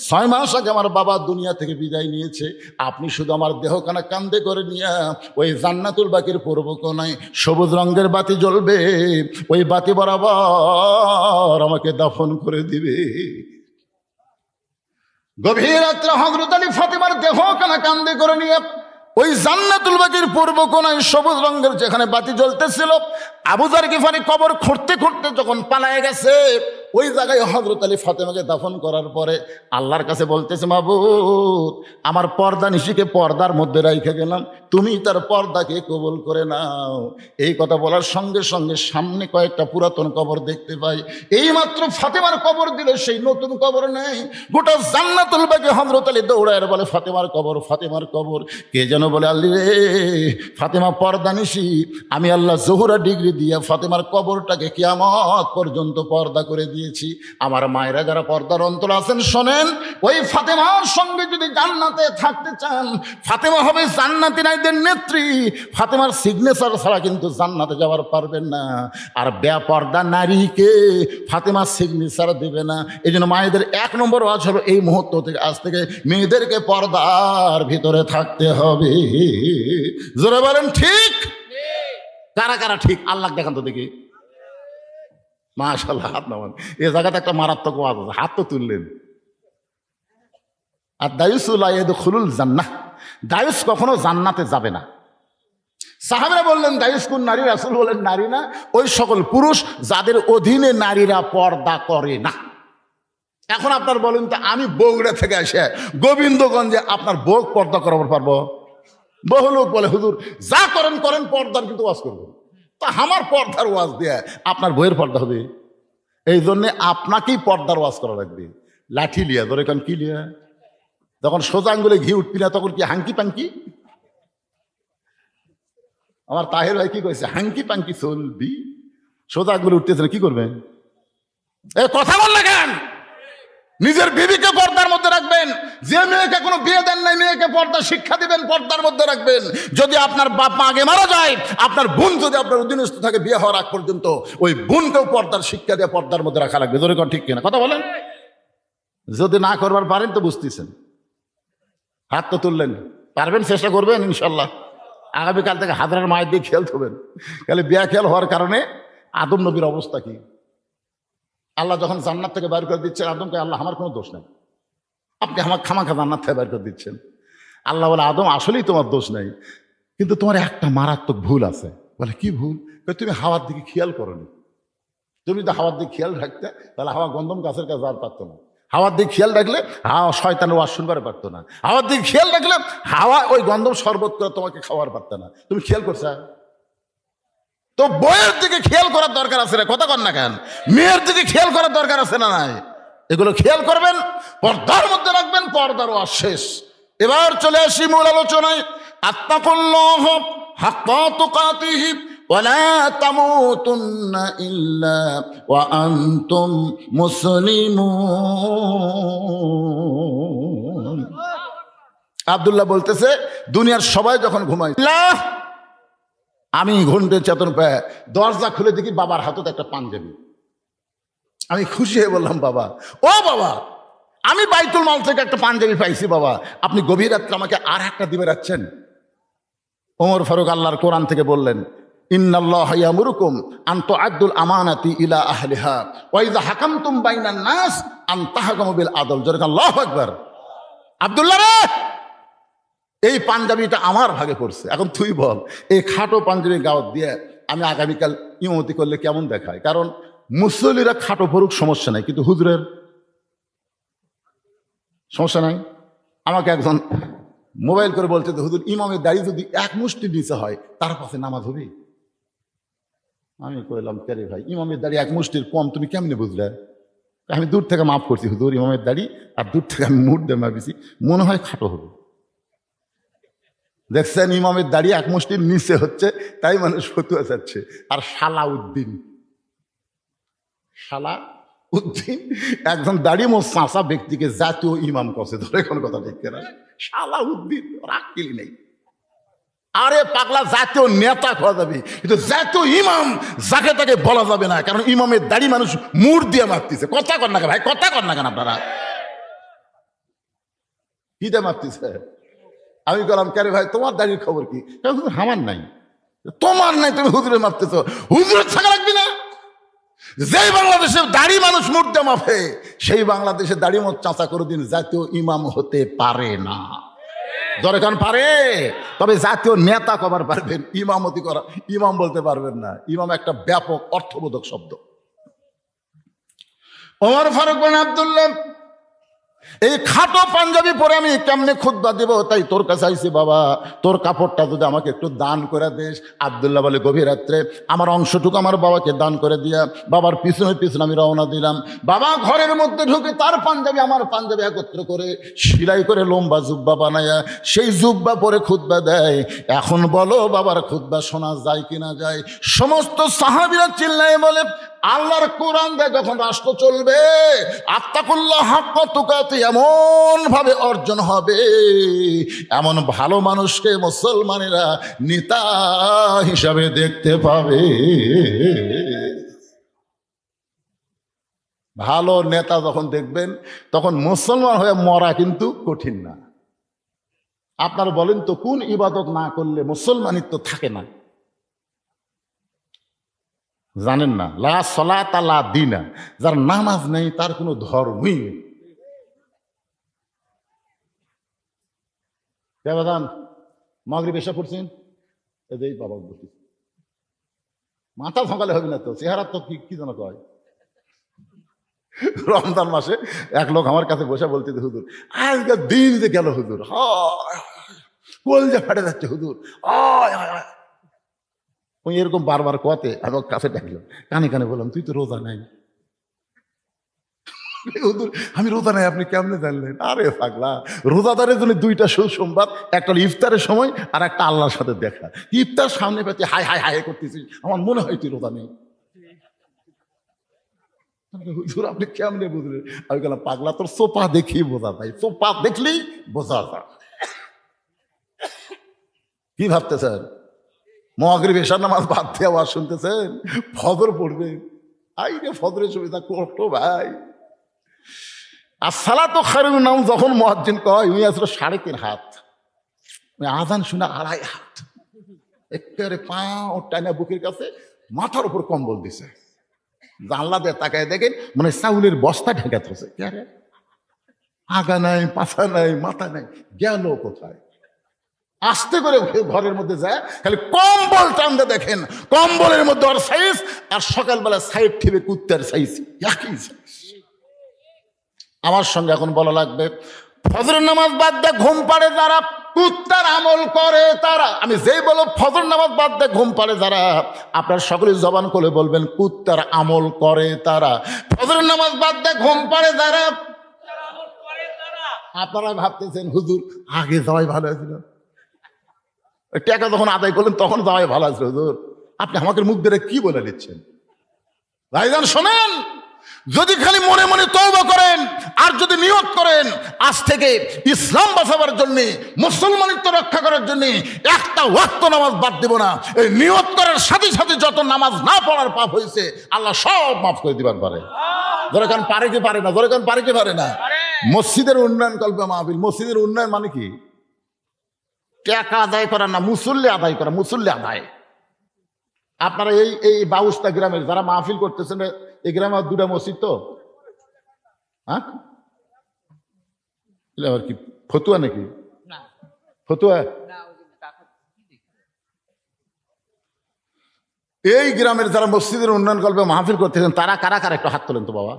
6 মাস আগে আমার বাবা দুনিয়া থেকে বিদায় নিয়েছে। আপনি শুধু আমার দেহখানা কান্দে করে নিয়ে ওই জান্নাতুল বাকির পূর্ব কোণায় সবুজ রঙের বাতি জ্বলবে, ওই বাতি বরাবর আমাকে দাফন করে দিবে। গভীর রাত্রে হযরত আলী ফাতেমার দেহখানা কান্দে করে নিয়ে ওই জান্নাতুল বাকির পূর্ব কোণায় সবুজ রঙের যেখানে বাতি জ্বলতেছিল, আবু যার গিফারি কবর খুঁড়তে খুঁড়তে যখন পালায়ে গেছে, ওই জায়গায় হযরত আলী ফাতেমাকে দাফন করার পরে আল্লাহর কাছে বলতেছে, মাবুদ আমার পর্দা নিশিকে পর্দার মধ্যে রাইখে গেলাম, তুমি তার পর্দাকে কবুল করে নাও। এই কথা বলার সঙ্গে সঙ্গে সামনে কয়েকটা পুরাতন কবর দেখতে পাই। এই মাত্র ফাতেমার কবর দিল, সেই নতুন কবর নেই। গোটা জান্নাতুল বাকি হযরত আলী দৌড়ায় বলে, ফাতেমার কবর, ফাতেমার কবর। কে যেন বলে, আল্লি রে ফাতেমা পর্দা নিশি, আমি আল্লাহ জোহরা ডিগ্রি দিয়ে ফাতেমার কবরটাকে কিয়ামত পর্যন্ত পর্দা করে দিয়েছি। আমার মায়েরা যারা পর্দার অন্তর আছেন শোনেন, ওই ফাতেমার সঙ্গে যদি জান্নাতে থাকতে চান, ফাতেমা হবে জান্নাতি নারীদের নেত্রী। ফাতেমার সিগনেচার ছাড়া কিন্তু জান্নাতে যাওয়ার পারবেন না। আর বেপর্দা নারীকে ফাতেমার সিগনেচার দেবে না। এই জন্য মায়েদের 1 নম্বর ওয়াজ হবে এই মুহূর্ত থেকে, আজ থেকে মেয়েদেরকে পর্দার ভিতরে থাকতে হবে। জোরে বলেন ঠিক? কারা কারা ঠিক? আল্লাহ দেখান তো দেখি। মাশাআল্লাহ, হাত নামান। এই জায়গাতে একটা মারাত্মক ওয়াজ আছে, হাত তো তুললেন। আর দায়ুসু লা ইয়াদখুলুল জান্নাহ, দায়ুস কখনো জান্নাতে যাবে না। সাহাবীরা বললেন, দায়ুস কোন নারী? রাসূল বলেন, নারী না, ওই সকল পুরুষ যাদের অধীনে নারীরা পর্দা করে না। এখন আপনার বলেন তো, আমি বগুড়া থেকে আসে গোবিন্দগঞ্জে আপনার বউ পর্দা করাবার পারবো? বহু লোক বলে হুজুর যা করেন করেন, পর্দার কিন্তু ওয়াজ করবো। তা আমার পর্দার ওয়াজ দিয়ে আপনার বইয়ের পর্দা হবে? এই জন্যে আপনাকেই পর্দার ওয়াজ করা লাগবে। লাঠি লিয়া ধরে, কারণ কি লিয়া? যখন সোজা আঙ্গুলে ঘি উঠবি না তখন কি হাঙ্কি পাঙ্কি? আমার তাহের ভাই কি কইছে, হাঙ্কি পাঙ্কি চলবি, সোজা আঙ্গুলে উঠতেছে না, কি করবেন? এ কথা বল না কেন? নিজের বিবিকে পর্দার মধ্যে রাখবেন। যে মেয়েকে কোনো বিয়ে দেন নাই, মেয়েকে পর্দা শিক্ষা দিবেন, পর্দার মধ্যে রাখবেন। যদি আপনার বাপ মা আগে মারা যায়, আপনার বোন যদি আপনার অধীনস্থ থাকে বিয়ে হওয়ার আগ পর্যন্ত, ওই বোনকেও পর্দার শিক্ষা দিয়ে পর্দার মধ্যে রাখা লাগবে। ধরে কোন ঠিক কিনা কথা বলেন? যদি না করবার পারেন তো বুঝতেছেন, হাত তো তুললেন, পারবেন, চেষ্টা করবেন ইনশাল্লাহ। আগামীকাল থেকে হাজারের মায়ের দিয়ে খেয়াল থবেন। খালি বিয়া খেয়াল হওয়ার কারণে আদম নবীর অবস্থা কি? আল্লাহ যখন জান্নাত থেকে বাইর করে দিচ্ছেন আদমকে, আল্লাহ আমার কোনো দোষ নাই, আপনি আমার খামাখা জান্নাত থেকে বাইর করে দিচ্ছেন। আল্লাহ বলে, আদম আসলেই তোমার দোষ নাই, কিন্তু তোমার একটা মারাত্মক ভুল আছে। বলে, কি ভুল? তুমি হাওয়ার দিকে খেয়াল করোনি। তুমি যদি হাওয়ার দিকে খেয়াল রাখতে তাহলে হাওয়া গন্ধম গাছের কাছে যাওয়ার পারতো না। হাওয়ার দিকে খেয়াল রাখলে হাওয়া শয়তানের ওয়াজ শুনবার পারতো না। হাওয়ার দিকে খেয়াল রাখলে হাওয়া ওই গন্ধম শরবত করে তোমাকে খাওয়ার পারতো না। তুমি খেয়াল করছো? তো বইয়ের দিকে খেয়াল করার দরকার আছে না? কথা কর না কেন? মেয়ের দিকে খেয়াল করার দরকার আছে না নাই? এগুলো খেয়াল করবেন, পর্দার মধ্যে রাখবেন, পর্দার ওয়াজ শেষ। এবার চলে আসি মূল আলোচনায়। আত্তাকুল্লাহ হাক্কা তুকাতিহি ওয়ালা তামুতুন্না ইল্লা ওয়া আনতুম মুসলিমুন। আব্দুল্লাহ বলতেছে, দুনিয়ার সবাই যখন ঘুমায়, আমি ঘন্টে চেতন পেয়ে দরজা খুলে দেখি বাবার হাতত একটা পাঞ্জাবি। আমি খুশি হয়ে বললাম, বাবা, ও বাবা, আমি বাইতুল মাল থেকে একটা পাঞ্জাবি পাইছি বাবা, আপনি গভীর রাত্রে আমাকে আর একটা দিবে রাখছেন? ওমর ফারুক আল্লাহর কোরআন থেকে বললেন, ইন্নাল্লাহা ইয়ামুরুকুম আন তুআদ্দুল আমানাতি ইলা আহলিহা ওয়া ইযা হাকামতুম বাইনান নাস আন তাহকুমু বিল আদল। জোরে আল্লাহু আকবার। আব্দুল্লাহ রে, এই পাঞ্জাবিটা আমার ভাগে পড়ছে, এখন তুই বল, এই খাটো পাঞ্জাবি গাওয়াত দিয়ে আমি আগামীকাল ইমামতি করলে কেমন দেখায়? কারণ মুসল্লিরা খাটো পড়ুক সমস্যা নাই, কিন্তু হুজুরের সমস্যা নাই। আমাকে একজন মোবাইল করে বলছে, হুজুর ইমামের দাড়ি যদি এক মুষ্টি নিচে হয় তার পাশে নামাজ হবে? আমি কইলাম, কে ভাই, ইমামের দাড়ি এক মুষ্টির কম তুমি কেমনে বুঝলে? আমি দূর থেকে মাফ করছি হুজুর, ইমামের দাড়ি আর দূর থেকে আমি মুঠ দিয়ে মাপিছি, মনে হয় খাটো হবে। দেখছেন, ইমামের দাড়ি এক মুষ্টির নিচে হচ্ছে, তাই মানুষ ফতুয়া চাচ্ছে। আর সালাউদ্দিন একজন দাড়ি মোট চাঁচা ব্যক্তিকে জাতীয় ইমাম কছে, ধরে কোন কথা ঠিক না? সালাউদ্দিন রাখলি নেই। আরে পাগলা, জাতীয় নেতা খাওয়া যাবে, কিন্তু জাতীয় ইমাম যাকে তাকে বলা যাবে না, কারণ ইমামের দাড়ি মানুষ মুড় দিয়ে মারতেছে। কথা কর না কেন ভাই, কথা কর না কেন আপনারা? কি দিয়ে মারতেছে? আমি বললাম, কে ভাই তোমার দাড়ির খবর কি? আমার নাই। তোমার নাই, তুমি হুজুরে মারতেছ, হুজুরের থাকা রাখবি না। যেই বাংলাদেশের দাড়ি মানুষ মুর্দে মাফে, সেই বাংলাদেশে দাড়ি মত চাঁচা কোনোদিন জাতীয় ইমাম হতে পারে না। দরকার পারে, তবে জাতীয় নেতা কবার পারবেন, ইমামতি করা ইমাম বলতে পারবেন না। ইমাম একটা ব্যাপক অর্থবোধক শব্দ। ওমর ফারুক বিন আব্দুল্লাহ, এই খাটো পাঞ্জাবি পরে আমি কেমনে খুতবা দেব, তাই তোর কাছে আইছি বাবা, তোর কাপড়টা যদি আমাকে একটু দান করে দিস। আব্দুল্লাহ বলে, গভীর রাত্রে আমার অংশটুকু আমার বাবাকে দান করে দিয়া বাবার পিছনে পিছনে আমি রওনা দিলাম। বাবা ঘরের মধ্যে ঢুকে তার পাঞ্জাবি আমার পাঞ্জাবি একত্র করে সেলাই করে লম্বা জুব্বা বানায়া সেই জুব্বা পরে খুতবা দেয়। এখন বলো বাবার খুতবা শোনা যায় কিনা যায়? সমস্ত সাহাবীরা চিল্লায় বলে, আল্লাহর কোরআন দিয়ে যখন রাষ্ট্র চলবে, আত্তাকুল্লাহ হাক্কা তুকাতি এমন ভাবে অর্জন হবে, এমন ভালো মানুষকে মুসলমানেরা নেতা হিসাবে দেখতে পাবে। ভালো নেতা যখন দেখবেন, তখন মুসলমান হয়ে মরা কিন্তু কঠিন না। আপনারা বলেন তো, কোন ইবাদত না করলে মুসলমানিত্ব থাকে না? জানেন না? লা সলাতা লা দীনা, যার নামাজ নেই তার কোনো ধর্মই নেই। কেবাদান মাগরিব এসে পড়ছেন, এদের বাবা বলছি মাথা সকালে হবে না তো, চেহারা তো কি যেন কয়, রমজান মাসে এক লোক আমার কাছে বসে বলতে, হুজুর আজকে দিন যে গেল হুজুর, কলজা ফাটে যাচ্ছে হুজুর, ওই এরকম বারবার কোয়াতে আমি ওর কাছে ডাকলাম, কানে কানে বললাম, তুই তো রোজা নাই। হুজুর আমি রোজা নাই, আপনি কেমনে জানলেন? আরে পাগলা, রোজাদারের জন্য দুইটা সুসংবাদ, একটা হলো ইফতারের সময় আর একটা আল্লাহর সাথে দেখা। ইফতার সামনে পেতে হাই হাই হাই করতেছিস, আমার মনে হয় তুই রোজা নেই। হুজুর আপনি কেমনে বুঝলেন? আমি বললাম, পাগলা তোর সোপা দেখি বোঝা যায়, সোপা দেখলেই বোঝা যায়। কি ভাবতেছেন মাগরিব এশার নামাজ বাদ দিয়ে আওয়াজ শুনতেছেন, ফজর পড়বে? আই রে ফজরের সুবিধা কষ্ট ভাই। আর সালাতো খায়রুন মিনান নাওম যখন মুয়াজ্জিন কয়, উনি আসলে 3.5 হাত, আজান শুনে 2.5 হাত, একেবারে পা টাইনা বুকের কাছে, মাথার উপর কম্বল দিছে, জানলা দিয়ে তাকায় দেখেন মানে চাউলের বস্তা ঢেকে থাকছে। আগা নাই, পাছা নাই, মাথা নাই, গেল কোথায়? আস্তে করে ঘরের মধ্যে যায়, খালি কম্বল টানতে দেখেন, কম্বলের মধ্যে ওর সাইজ আর সকালবেলা সাইড ঠিবে কুত্তার সাইজ একই সাইজ। আমার সঙ্গে এখন বলা লাগবে, ফজরের নামাজ বাদ দিয়ে ঘুম পাড়ে যারা কুত্তার আমল করে তারা, আমি যেই বলো ফজর নামাজ বাদ দিয়ে ঘুম পাড়ে যারা, আপনার সকলে জবান করে বলবেন কুত্তার আমল করে তারা। ফজরের নামাজ বাদ দিয়ে ঘুম পাড়ে যারা, আপনারা ভাবতেছেন হুজুর আগে যাওয়াই ভালো হয়েছিল, টাকা যখন আদায় করলেন তখন যাওয়াই ভালো আছে হুজুর, আপনি আমাকে মুখ ধরে কি বলে দিচ্ছেন? ভাইজান শোনেন, যদি খালি মনে মনে তওবা করেন আর যদি নিয়ত করেন আজ থেকে ইসলাম বাঁচাবার জন্য, মুসলমানিত্ব রক্ষা করার জন্য একটা ওয়াক্ত নামাজ বাদ দেব না, এই নিয়ত করার সাথে সাথে যত নামাজ না পড়ার পাপ হয়েছে আল্লাহ সব মাফ করে দিবার পারে। ধরে কারণ পারে কি পারে না? ধরে কারণ পারে কি পারে না? মসজিদের উন্নয়ন কল্পে মাহফিল, মসজিদের উন্নয়ন মানে কি? টাকা আদায় করা না, মুসল্লি আদায় করা, মুসল্লি আদায়। আপনারা এই বাউস্তা গ্রামের যারা মাহফিল করতেছেন, এই গ্রামে 2টা মসজিদ তো, হ্যাঁ আবার কি ফতুয়া নাকি? ফতুয়া এই গ্রামের যারা মসজিদের উন্নয়ন কল্পে মাহফিল করতেছেন তারা কারা কারা একটু হাত তোলেন তো বাবা।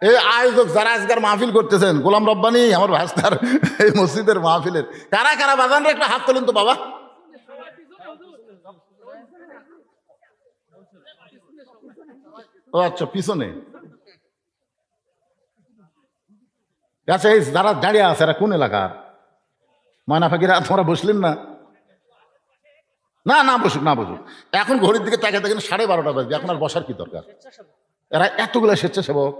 এই আয়োজক যারা আজকের মাহফিল করতেছেন, গোলাম রব্বানি আমার ভাস্তার এই মসজিদের মাহফিলের কারা কারা বাজানরা একটা হাত তোলেন তো বাবা। ও আচ্ছা, পিছনে। আচ্ছা, এই যারা দাঁড়িয়ে আছে এরা কোন এলাকার? ময়না ফাঁকিরা তোমরা বসলেন না? না না বসুক, না বসুক। এখন ঘড়ির দিকে তাকিয়ে দেখেন 12:30 বাজবে, এখন আর বসার কি দরকার? এরা এতগুলো স্বেচ্ছাসেবক,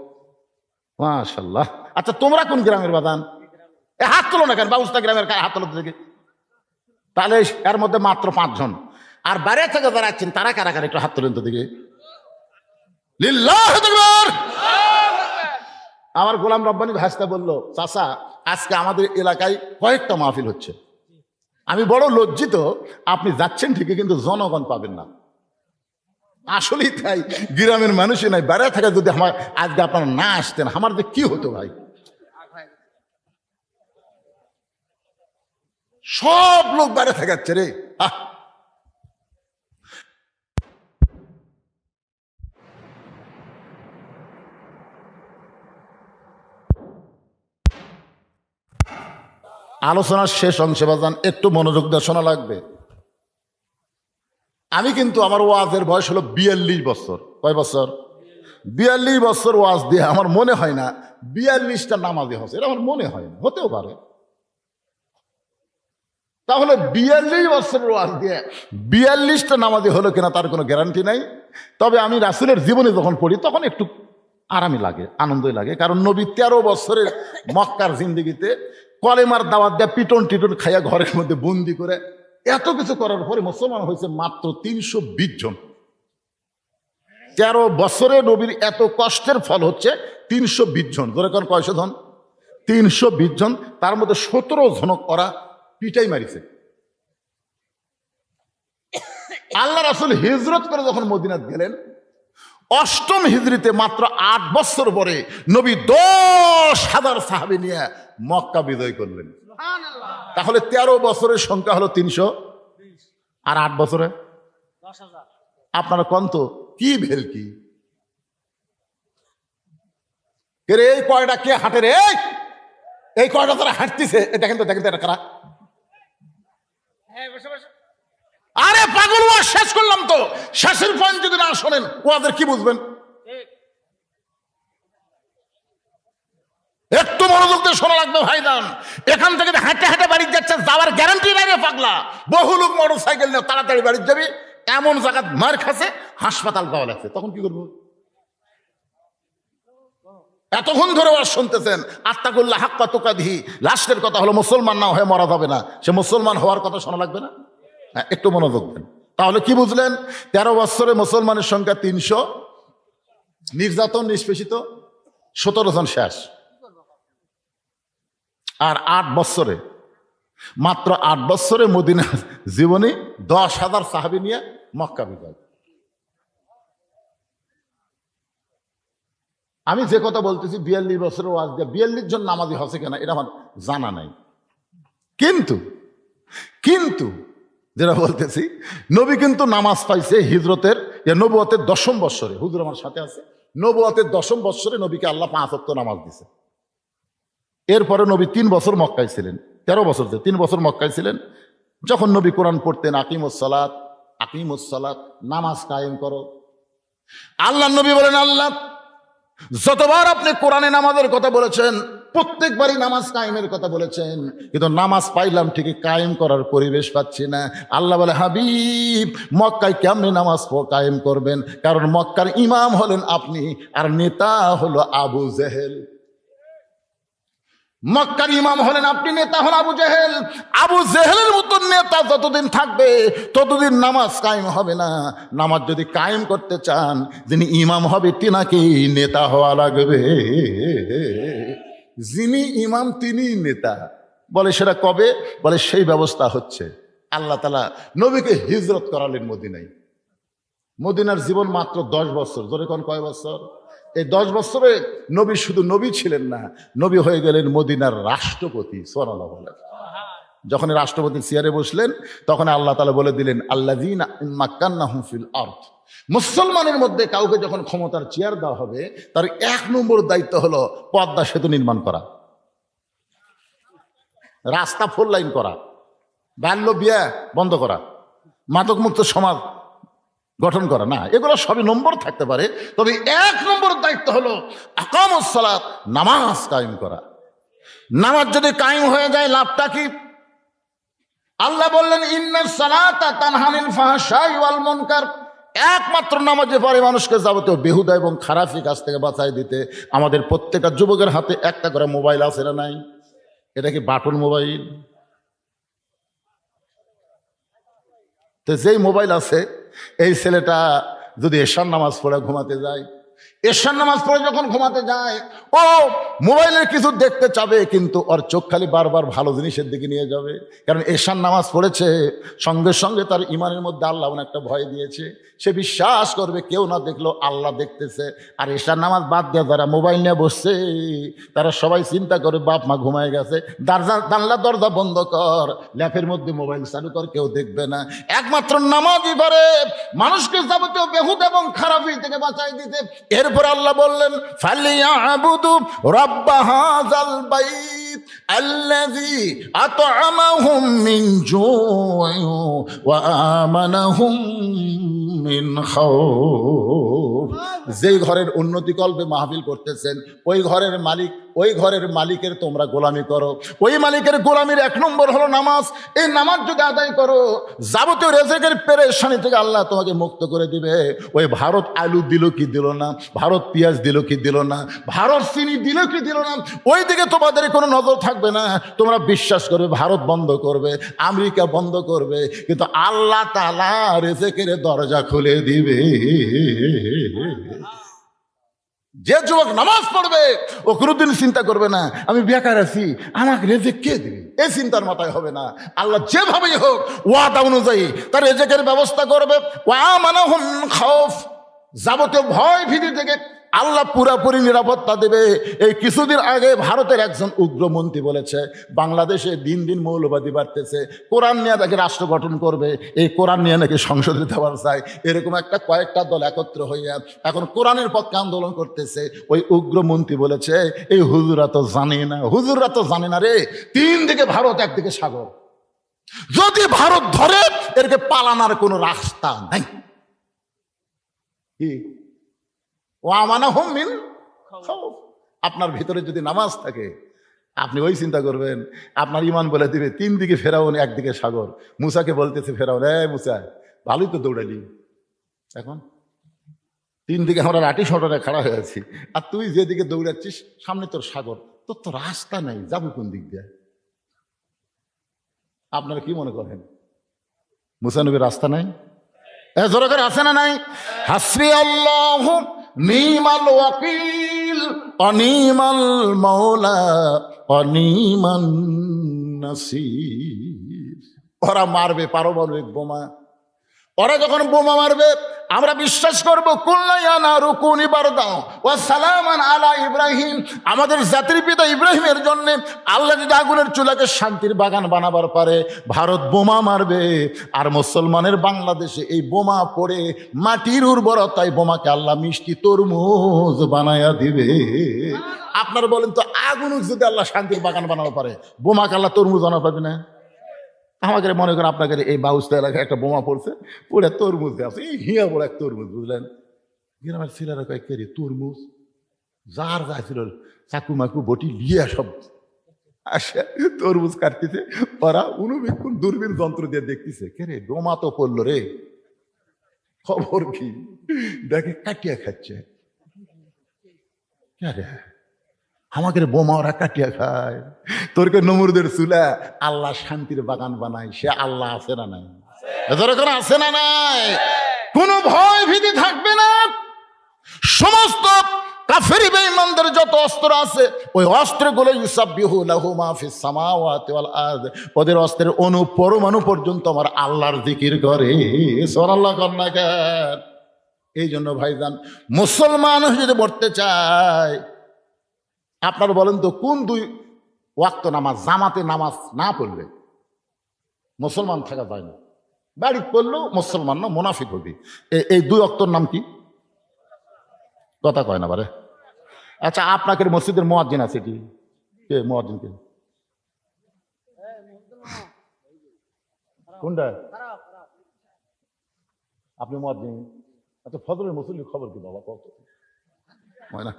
মাশাআল্লাহ। আচ্ছা তোমরা কোন গ্রামের বাদান? হাত তোলো না কেন? বাউস্তা গ্রামের হাত তোলো দেখে। তাহলে এর মধ্যে মাত্র 5 জন। আর বাইরে থেকে যারা আছেন তারা কারা কারা একটু হাত তোলেন তো দেখে। লিল্লাহু আকবার। আমার গোলাম রব্বানি ভাস্তা বলল, চাচা আজকে আমাদের এলাকায় কয়েকটা মাহফিল হচ্ছে, আমি বড় লজ্জিত, আপনি যাচ্ছেন ঠিকই কিন্তু জনগণ পাবেন না। আসলেই তাই, গ্রামের মানুষই নাই, বাইরে থাকা যদি আমার আজকে আপনারা না আসতেন আমার যে কি হতো ভাই। সব লোক বাইরে থাকাচ্ছে রে। আলোচনার শেষ অংশে বাজান একটু মনোযোগ দিয়ে শোনা লাগবে। আমি কিন্তু আমার ওয়াজের বয়স হলো 42 বছর। কয় বছর? 42 বছর ওয়াজ দিয়ে আমার মনে হয় না 42টা নামাজি হচ্ছে, এটা আমার মনে হয় না, হতেও পারে। তাহলে 42 বছরের ওয়াজ দিয়ে 42টা নামাজি হলো কিনা তার কোনো গ্যারান্টি নাই। তবে আমি রাসূলের জীবনে যখন পড়ি তখন একটু আরামই লাগে, আনন্দই লাগে, কারণ নবী 13 বছরের মক্কার জিন্দেগিতে কলেমার দাওয়াত দিয়ে পিটন টিটন খাইয়া ঘরের মধ্যে বন্দি করে এত কিছু করার পরে মুসলমান হয়েছে মাত্র 320 জন। 13 বছরে নবীর এত কষ্টের ফল হচ্ছে 320 জন। ধরে কোন কয়শো জন? 320 জন। তার মধ্যে 17 জনক ওরা পিটাই মারিছে। আল্লাহ রাসূল হিজরত করে যখন মদিনাত গেলেন, 8ম হিজরিতে মাত্র 8 বছর পরে নবী 10,000 সাহাবী নিয়ে মক্কা বিজয় করলেন। তাহলে 13 বছরের সংখ্যা হলো 300, আর 8 বছরে আপনারা কন্ত কি ভেলকি এই কয়টা কে হাঁটে রে? এই কয়টা তারা হাঁটতেছে, দেখেন তো এটা কারা? আরে পাগল, ওয়াজ শেষ করলাম তো, শেষের পয়েন্ট যদি না শোনেন ওদের কি বুঝবেন? একটু মনোযোগ দিয়ে শোনা লাগবে ভাইজান। এখান থেকে হাঁটে হাঁটে বাড়ি যাচ্ছে, যাওয়ার গ্যারান্টি নাই রে পাগলা। বহু লোক মোটর সাইকেল নিয়ে তাড়াতাড়ি বাড়ি যাবি, এমন জায়গা মার খাচ্ছে, হাসপাতাল যাওয়া লাগছে, তখন কি করবো? এতক্ষণ ধরে ওয়াজ শুনতেছেন, আত্তাকুল্লাহ হাক্কা তুকাতিহি, লাস্টের কথা হলো মুসলমান না হয়ে মরা যাবে না, সে মুসলমান হওয়ার কথা শোনা লাগবে না? হ্যাঁ, একটু মনোযোগ দেন। তাহলে কি বুঝলেন? 13 বছরে মুসলমানের সংখ্যা 300, নির্যাতন নিষ্পেষিত 17 জন শেষ। আর 8 বছরে, মাত্র 8 বছরে মদিনা জীবনী 10,000 সাহাবী নিয়ে মক্কা বিজয়। আমি যে কথা বলতেছি 42 বছরের ওয়াজ দিয়ে 42 জন নামাজি হচ্ছে কেনা এটা আমার জানা নাই, কিন্তু যেটা বলতেছি, নবী কিন্তু নামাজ পাইছে হিজরতের নবুয়তের 10ম বৎসরে। হুজুর আমার সাথে আছে, নবুয়তের 10ম বৎসরে নবীকে আল্লাহ 5 ওয়াক্ত নামাজ দিছে। এরপরে নবী 3 বছর মক্কায় ছিলেন, 13 বছর 3 বছর মক্কায় ছিলেন। যখন নবী কোরআন পড়তেন, আকিমুস সালাত, নামাজ কায়েম করো। আল্লাহ নবী বলেন, আল্লাহ যতবার আপনি কোরআনে নামাজের কথা বলেছেন, প্রত্যেকবারই নামাজ কায়েমের কথা বলেছেন, কিন্তু নামাজ পাইলাম ঠিকই কায়েম করার পরিবেশ পাচ্ছি না। আল্লাহ বলে, হাবিব মক্কায় কেমনে নামাজ কায়েম করবেন? কারণ মক্কার ইমাম হলেন আপনি, আর নেতা হলো আবু জেহেল। মক্কার ইমাম হলেন আপনি, নেতা হল আবু জেহেল। আবু জেহেলের মতন নেতা যতদিন থাকবে ততদিন নামাজ কায়েম হবে না। নামাজ যদি কায়েম করতে চান, যিনি ইমাম হবে তিনাকেই নেতা হওয়া লাগবে। যিনি ইমাম তিনি নেতা। বলে সেটা কবে? বলে সেই ব্যবস্থা হচ্ছে। আল্লাহ তাআলা নবীকে হিজরত করালেন মদিনায়। মদিনার জীবন মাত্র 10 বছর। জোরে কোন কয় বছর? এই 10 বছরে নবী শুধু নবী ছিলেন না, নবী হয়ে গেলেন মদিনার রাষ্ট্রপতি। সুবহানাল্লাহ বলে। যখন রাষ্ট্রপতি চেয়ারে বসলেন, তখন আল্লাহ তাআলা বলে দিলেন, আল্লাযীনা মাক্কান্নাহুম ফিল আরদ। মুসলমানের মধ্যে কাউকে যখন ক্ষমতার চেয়ার দেওয়া হবে, তার 1 নম্বর দায়িত্ব হলো পদ্মা সেতু নির্মাণ করা, রাস্তা 4 লাইন করা, বাল্য বিয়ে বন্ধ করা, মাদক মুক্ত সমাজ গঠন করা। না, এগুলো সবই নম্বর থাকতে পারে, তবে 1 নম্বর দায়িত্ব হলো আকামুস সালাত, নামাজ কায়েম করা। নামাজ যদি কায়েম হয়ে যায় লাভটা কি? আল্লাহ বললেন, ইন্নাস সালাতা তানহা আনিল ফাহশাই ওয়াল মুনকার। একমাত্র নামাজে পারে মানুষকে যাবতীয় বেহুদা এবং খারাপি কাজ থেকে বাঁচাই দিতে। আমাদের প্রত্যেকটা যুবকের হাতে একটা করে মোবাইল আছে না নাই? এটা কি বাটন মোবাইল? তো যেই মোবাইল আছে, এই ছেলেটা যদি এশার নামাজ পড়ে ঘুমাতে যায়, এশার নামাজ পড়ে যখন ঘুমাতে যায়, ও মোবাইলের কিছু দেখতে চাবে, কিন্তু ওর চোখ খালি বারবার ভালো জিনিসের দিকে নিয়ে যাবে। কারণ এশার নামাজ পড়েছে, সঙ্গে সঙ্গে তার ইমানের মধ্যে আল্লাহ একটা ভয় দিয়েছে। সে বিশ্বাস করবে কেউ না দেখলেও আল্লাহ দেখতেছে। আর এশার নামাজ বাদ দিয়ে যারা মোবাইল নিয়ে বসছে, তারা সবাই চিন্তা করে বাপ মা ঘুমায় গেছে, জানলা দরজা বন্ধ কর, ল্যাপের মধ্যে মোবাইল চালু কর, কেউ দেখবে না। একমাত্র নামাজই পারে মানুষকে যাবতীয় বেহুদ এবং খারাপি থেকে বাঁচাই দিতে। এরপর আল্লাহ বললেন, ফালিয়াবুদু রাব্ব হাযাল বাইত আল্লাযী আত'আমাহুম মিন জু'ইন ওয়া আমানাহুম মিন খাউফ। যেই ঘরের উন্নতি কল্পে মাহফিল করতেছেন, ওই ঘরের মালিকের তোমরা গোলামি করো। ওই মালিকের গোলামির 1 নম্বর হলো নামাজ। এই নামাজ যদি আদায় করো, যাবতীয় রেজেকের পেরেশানি থেকে আল্লাহ তোমাকে মুক্ত করে দিবে। ওই ভারত আলু দিল কি দিল না, ভারত পেঁয়াজ দিল কি দিল না, ভারত চিনি দিল কি দিল না, ওই দিকে তোমাদের কোনো নজর থাকবে না। তোমরা বিশ্বাস করবে ভারত বন্ধ করবে, আমেরিকা বন্ধ করবে, কিন্তু আল্লাহ তাআলা রেজেকের দরজা খুলে দিবে। যে যুবক নামাজ পড়বে, ও কোনোদিন চিন্তা করবে না আমি বেকার আছি, আমাকে রেজেক কে দিবে, এই চিন্তার মাথায় হবে না। আল্লাহ যেভাবেই হোক ওয়াদা অনুযায়ী তার রেজেকের ব্যবস্থা করবে। ওয়া আমানাহুম মিন খাউফ, যাবতীয় ভয় ভীতি থেকে আল্লাহ পুরাপুরি নিরাপত্তা দেবে। এই কিছুদিন আগে ভারতের একজন উগ্রমন্ত্রী বলেছে বাংলাদেশে দিন দিন মৌলবাদী বাড়তেছে, কোরআন নিয়ে নাকি রাষ্ট্র গঠন করবে, এই কোরআন নিয়ে নাকি সংসদে দেওয়ার চায়। এরকম কয়েকটা দল একত্র হইয়া এখন কোরআনের পক্ষে আন্দোলন করতেছে। ওই উগ্রমন্ত্রী বলেছে এই হুজুরা তো জানে না, হুজুররা তো জানে না রে, 3 দিকে ভারত, একদিকে সাগর, যদি ভারত ধরে এরকে পালানোর কোনো রাস্তা নাই। কি আপনার ভিতরে যদি নামাজ থাকে আপনি ওই চিন্তা করবেন, আপনার ইমান বলে দিবে 3 দিকে ফেরাউন, একদিকে সাগর। মুসাকে বলতেছে ফেরাউন, মুসা ভালোই তো দৌড়ালি, এখন 3 দিকে আমরা লাঠি সটরে খাড়া হয়ে আছি, আর তুই যেদিকে দৌড়াচ্ছিস সামনে তোর সাগর, তোর তো রাস্তা নাই, যাবো কোন দিক দিয়ে? আপনারা কি মনে করেন মুসা নবীর রাস্তা নাই? জোরে করে আছে না নাই? হাসবি আল্লাহু নিমাল ওয়াকিল অনিমাল মাওলা অনিমান নাসির। ওরা মারবে পারমাণবিক বোমা, ওরা যখন বোমা মারবে আমরা বিশ্বাস করবো আলা ইব্রাহিম, আমাদের জাতির পিতা ইব্রাহিমের জন্য আল্লাহ যদি আগুনের চুলাকে শান্তির বাগান বানাবার পারে, ভারত বোমা মারবে আর মুসলমানের বাংলাদেশে এই বোমা পড়ে মাটির উর্বরতায় বোমাকে আল্লাহ মিষ্টি তরমুজ বানায়া দিবে। আপনারা বলেন তো আগুন যদি আল্লাহ শান্তির বাগান বানাতে পারে, বোমাকে আল্লাহ তরমুজ বানাতে পারবে না? আমাকে মনে করেন আপনাদের এই বাউস্তা এলাকায় একটা বোমা পড়ছে, পড়ে তরমুজ গাছ, এই হিয়া বড় এক তরমুজ, বুঝলেন? গ্রামের ছেলেরা কয়েক তরমুজ যার যাচ্ছিল চাকু মাকু বটি লিয়ে সব আসে তরমুজ কাটতেছে, ওরা অনুবীক্ষণ দূরবীন যন্ত্র দিয়ে দেখতেছে, কে রে বোমা তো পড়লো রে, খবর কি? দেখে কাটিয়া খাচ্ছে, কে রে আমাকে বোমা ওরা কাটিয়া খায়। তোরকে নমরুদের চুলা আল্লাহ শান্তির বাগান বানায়, সে আল্লাহ আছে না নাই? এরকম আছে না নাই? কোনো ভয় ভীতি থাকবে না। সমস্ত কাফেরি বেঈমানদের যত অস্ত্র আছে ওই অস্ত্রগুলো ইউসাব্বিহু লাহু মা ফিস সামাওয়াতি ওয়াল আরদ, ওদের অস্ত্রের অণু পরমাণু পর্যন্ত আমার আল্লাহর জিকির করে। সুবহানাল্লাহ কন্যা কেন? এই জন্য ভাইজান মুসলমান যদি মরতে চায়, আপনারা বলেন তো কোন 2 ওয়াক্ত নামাজ জামাতে নামাজ না পড়লে মুসলমান থাকা যায় না? বাড়ি পড়লেও মুসলমান না, মুনাফিক হবি। এই 2 ওয়াক্তর নাম কি? কথা কয় না বারে। আচ্ছা আপনাকে মসজিদের মুয়াজ্জিন আছে কি? কে মুয়াজ্জিন? কে কোনটা? আপনি মুয়াজ্জিন? আচ্ছা ফজরের মুসল্লির খবর কি বাবা? কত হয় না?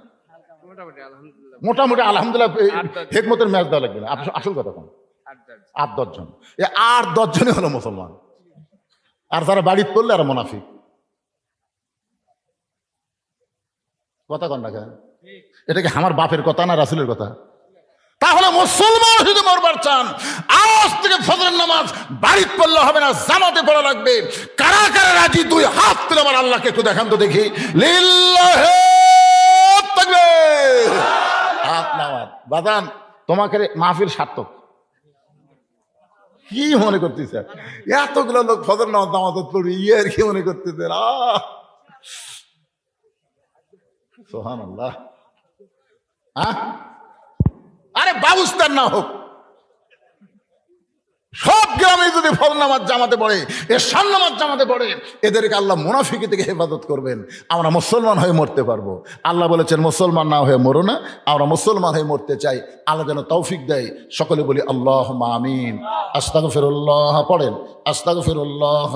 মোটামুটি আলহামদুলিল্লাহ, হেকমতের ম্যাচ দেওয়া লাগবে না। আসল কথা কোন? 8-10 জন। এই 8-10 জনই হলো মুসলমান, আর যারা বাড়িতে পড়লে আর মুনাফিক। কথা কন না কেন? এটা কি আমার বাপের কথা না রাসূলের কথা? তাহলে মুসলমান যদি মরবার চান আজ থেকে ফজরের নামাজ বাড়িতে পড়লে হবে না, জামাতে পড়া লাগবে। কারা কারা রাজি 2 হাত তুলে আমার আল্লাহকে একটু দেখান তো দেখি। লিল্লাহি বাদান তোমাকে মাহফিল সার্থক। কি মনে করতেছে এতগুলো লোক ফজর নামাজ নামাজ পড়বে, আর কি মনে করতেছে? সুবহানাল্লাহ। আরে বাবুস্তার না হোক, সব গ্রামে যদি ফজর নামাজ জামাতে পড়ে, এশার নামাজ জামাতে পড়ে, এদেরকে আল্লাহ মুনাফিকি থেকে হেফাজত করবেন। আমরা মুসলমান হয়ে মরতে পারবো। আল্লাহ বলেছেন মুসলমান না হয়ে মরো না, আমরা মুসলমান হয়ে মরতে চাই। আল্লাহ যেন তৌফিক দেয়। সকলে বলি আল্লাহুম্মা আমিন। আস্তাগফিরুল্লাহ পড়েন, আস্তাগফিরুল্লাহ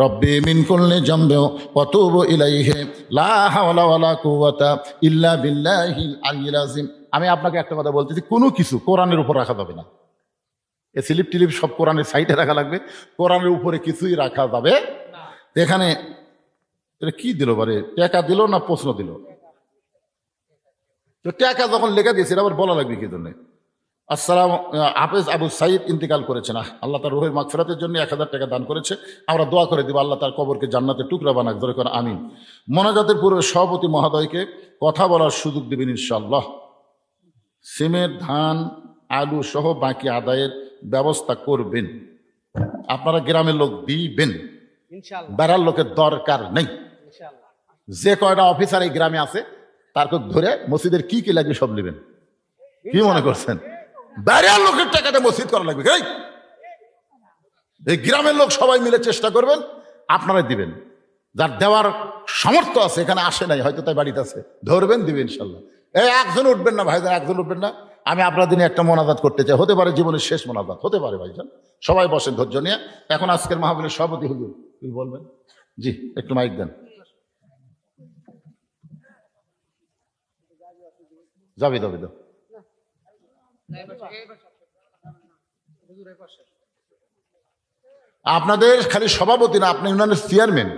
রব্বি মিন কুল্লি যামবি ওয়া তুবু ইলাইহি লা হাওলা ওয়ালা কুওয়াতা ইল্লা বিল্লাহিল আলিয়্যিল আযীম। আমি আপনাকে একটা কথা বলতেছি, কোনো কিছু কোরআনের উপর রাখা যাবে না। এ স্লিপ টিলিপ সব কোরআনের সাইডে রাখা লাগবে, কোরআনের উপরে কিছুই রাখা যাবে। এখানে কি দিল বারে? টাকা দিল না প্রশ্ন দিল? তো টাকা যখন লেখা দিয়েছে আবার বলা লাগবে কি জন্য? আসসালাম হাফেজ আবু সাইদ ইন্তেকাল করেছেন, আল্লাহ তার রুহের মাগফিরাতের জন্য 1000 টাকা দান করেছে। আমরা দোয়া করে দিব আল্লাহ তার কবরকে জান্নাতের টুকরা বানাক। ধরে করেন আমিন। মোনাজাতের পূর্বে সভাপতি মহোদয়কে কথা বলার সুযোগ দেবেন ইনশাআল্লাহ। সিমের ধান আলু সহ বাকি আদায়ের ব্যবস্থা করবেন। আপনারা গ্রামের লোক দিবেন, বেড়ার লোকের দরকার নেই। যে কয়টা অফিসার এই গ্রামে আছে তারপর ধরে মসজিদের কি কি লাগবে সব নেবেন। কি মনে করছেন বাইরের লোকের টাকাতে মসজিদ করা লাগবে? এই গ্রামের লোক সবাই মিলে চেষ্টা করবেন, আপনারাই দিবেন। যার দেওয়ার সামর্থ্য আছে, এখানে আসে নাই হয়তো, তাই বাড়িতে আছে, ধরবেন দিবেন ইনশাল্লাহ। এই একজন উঠবেন না ভাইজান, একজন উঠবেন না। আমি আপনার দিনে একটা মোনাজাত করতে চাই, হতে পারে জীবনের শেষ মোনাজাত, হতে পারে ভাইজান। সবাই বসেন ধৈর্য নিয়ে। এখন আজকের মাহফিলের সভাপতি হুজুর কি বলবেন? জি, একটু মাইক দেন। যাবে যাবে দাও। আপনাদের খালি সভাপতি না, আপনি ইউনিয়নের চেয়ারম্যান।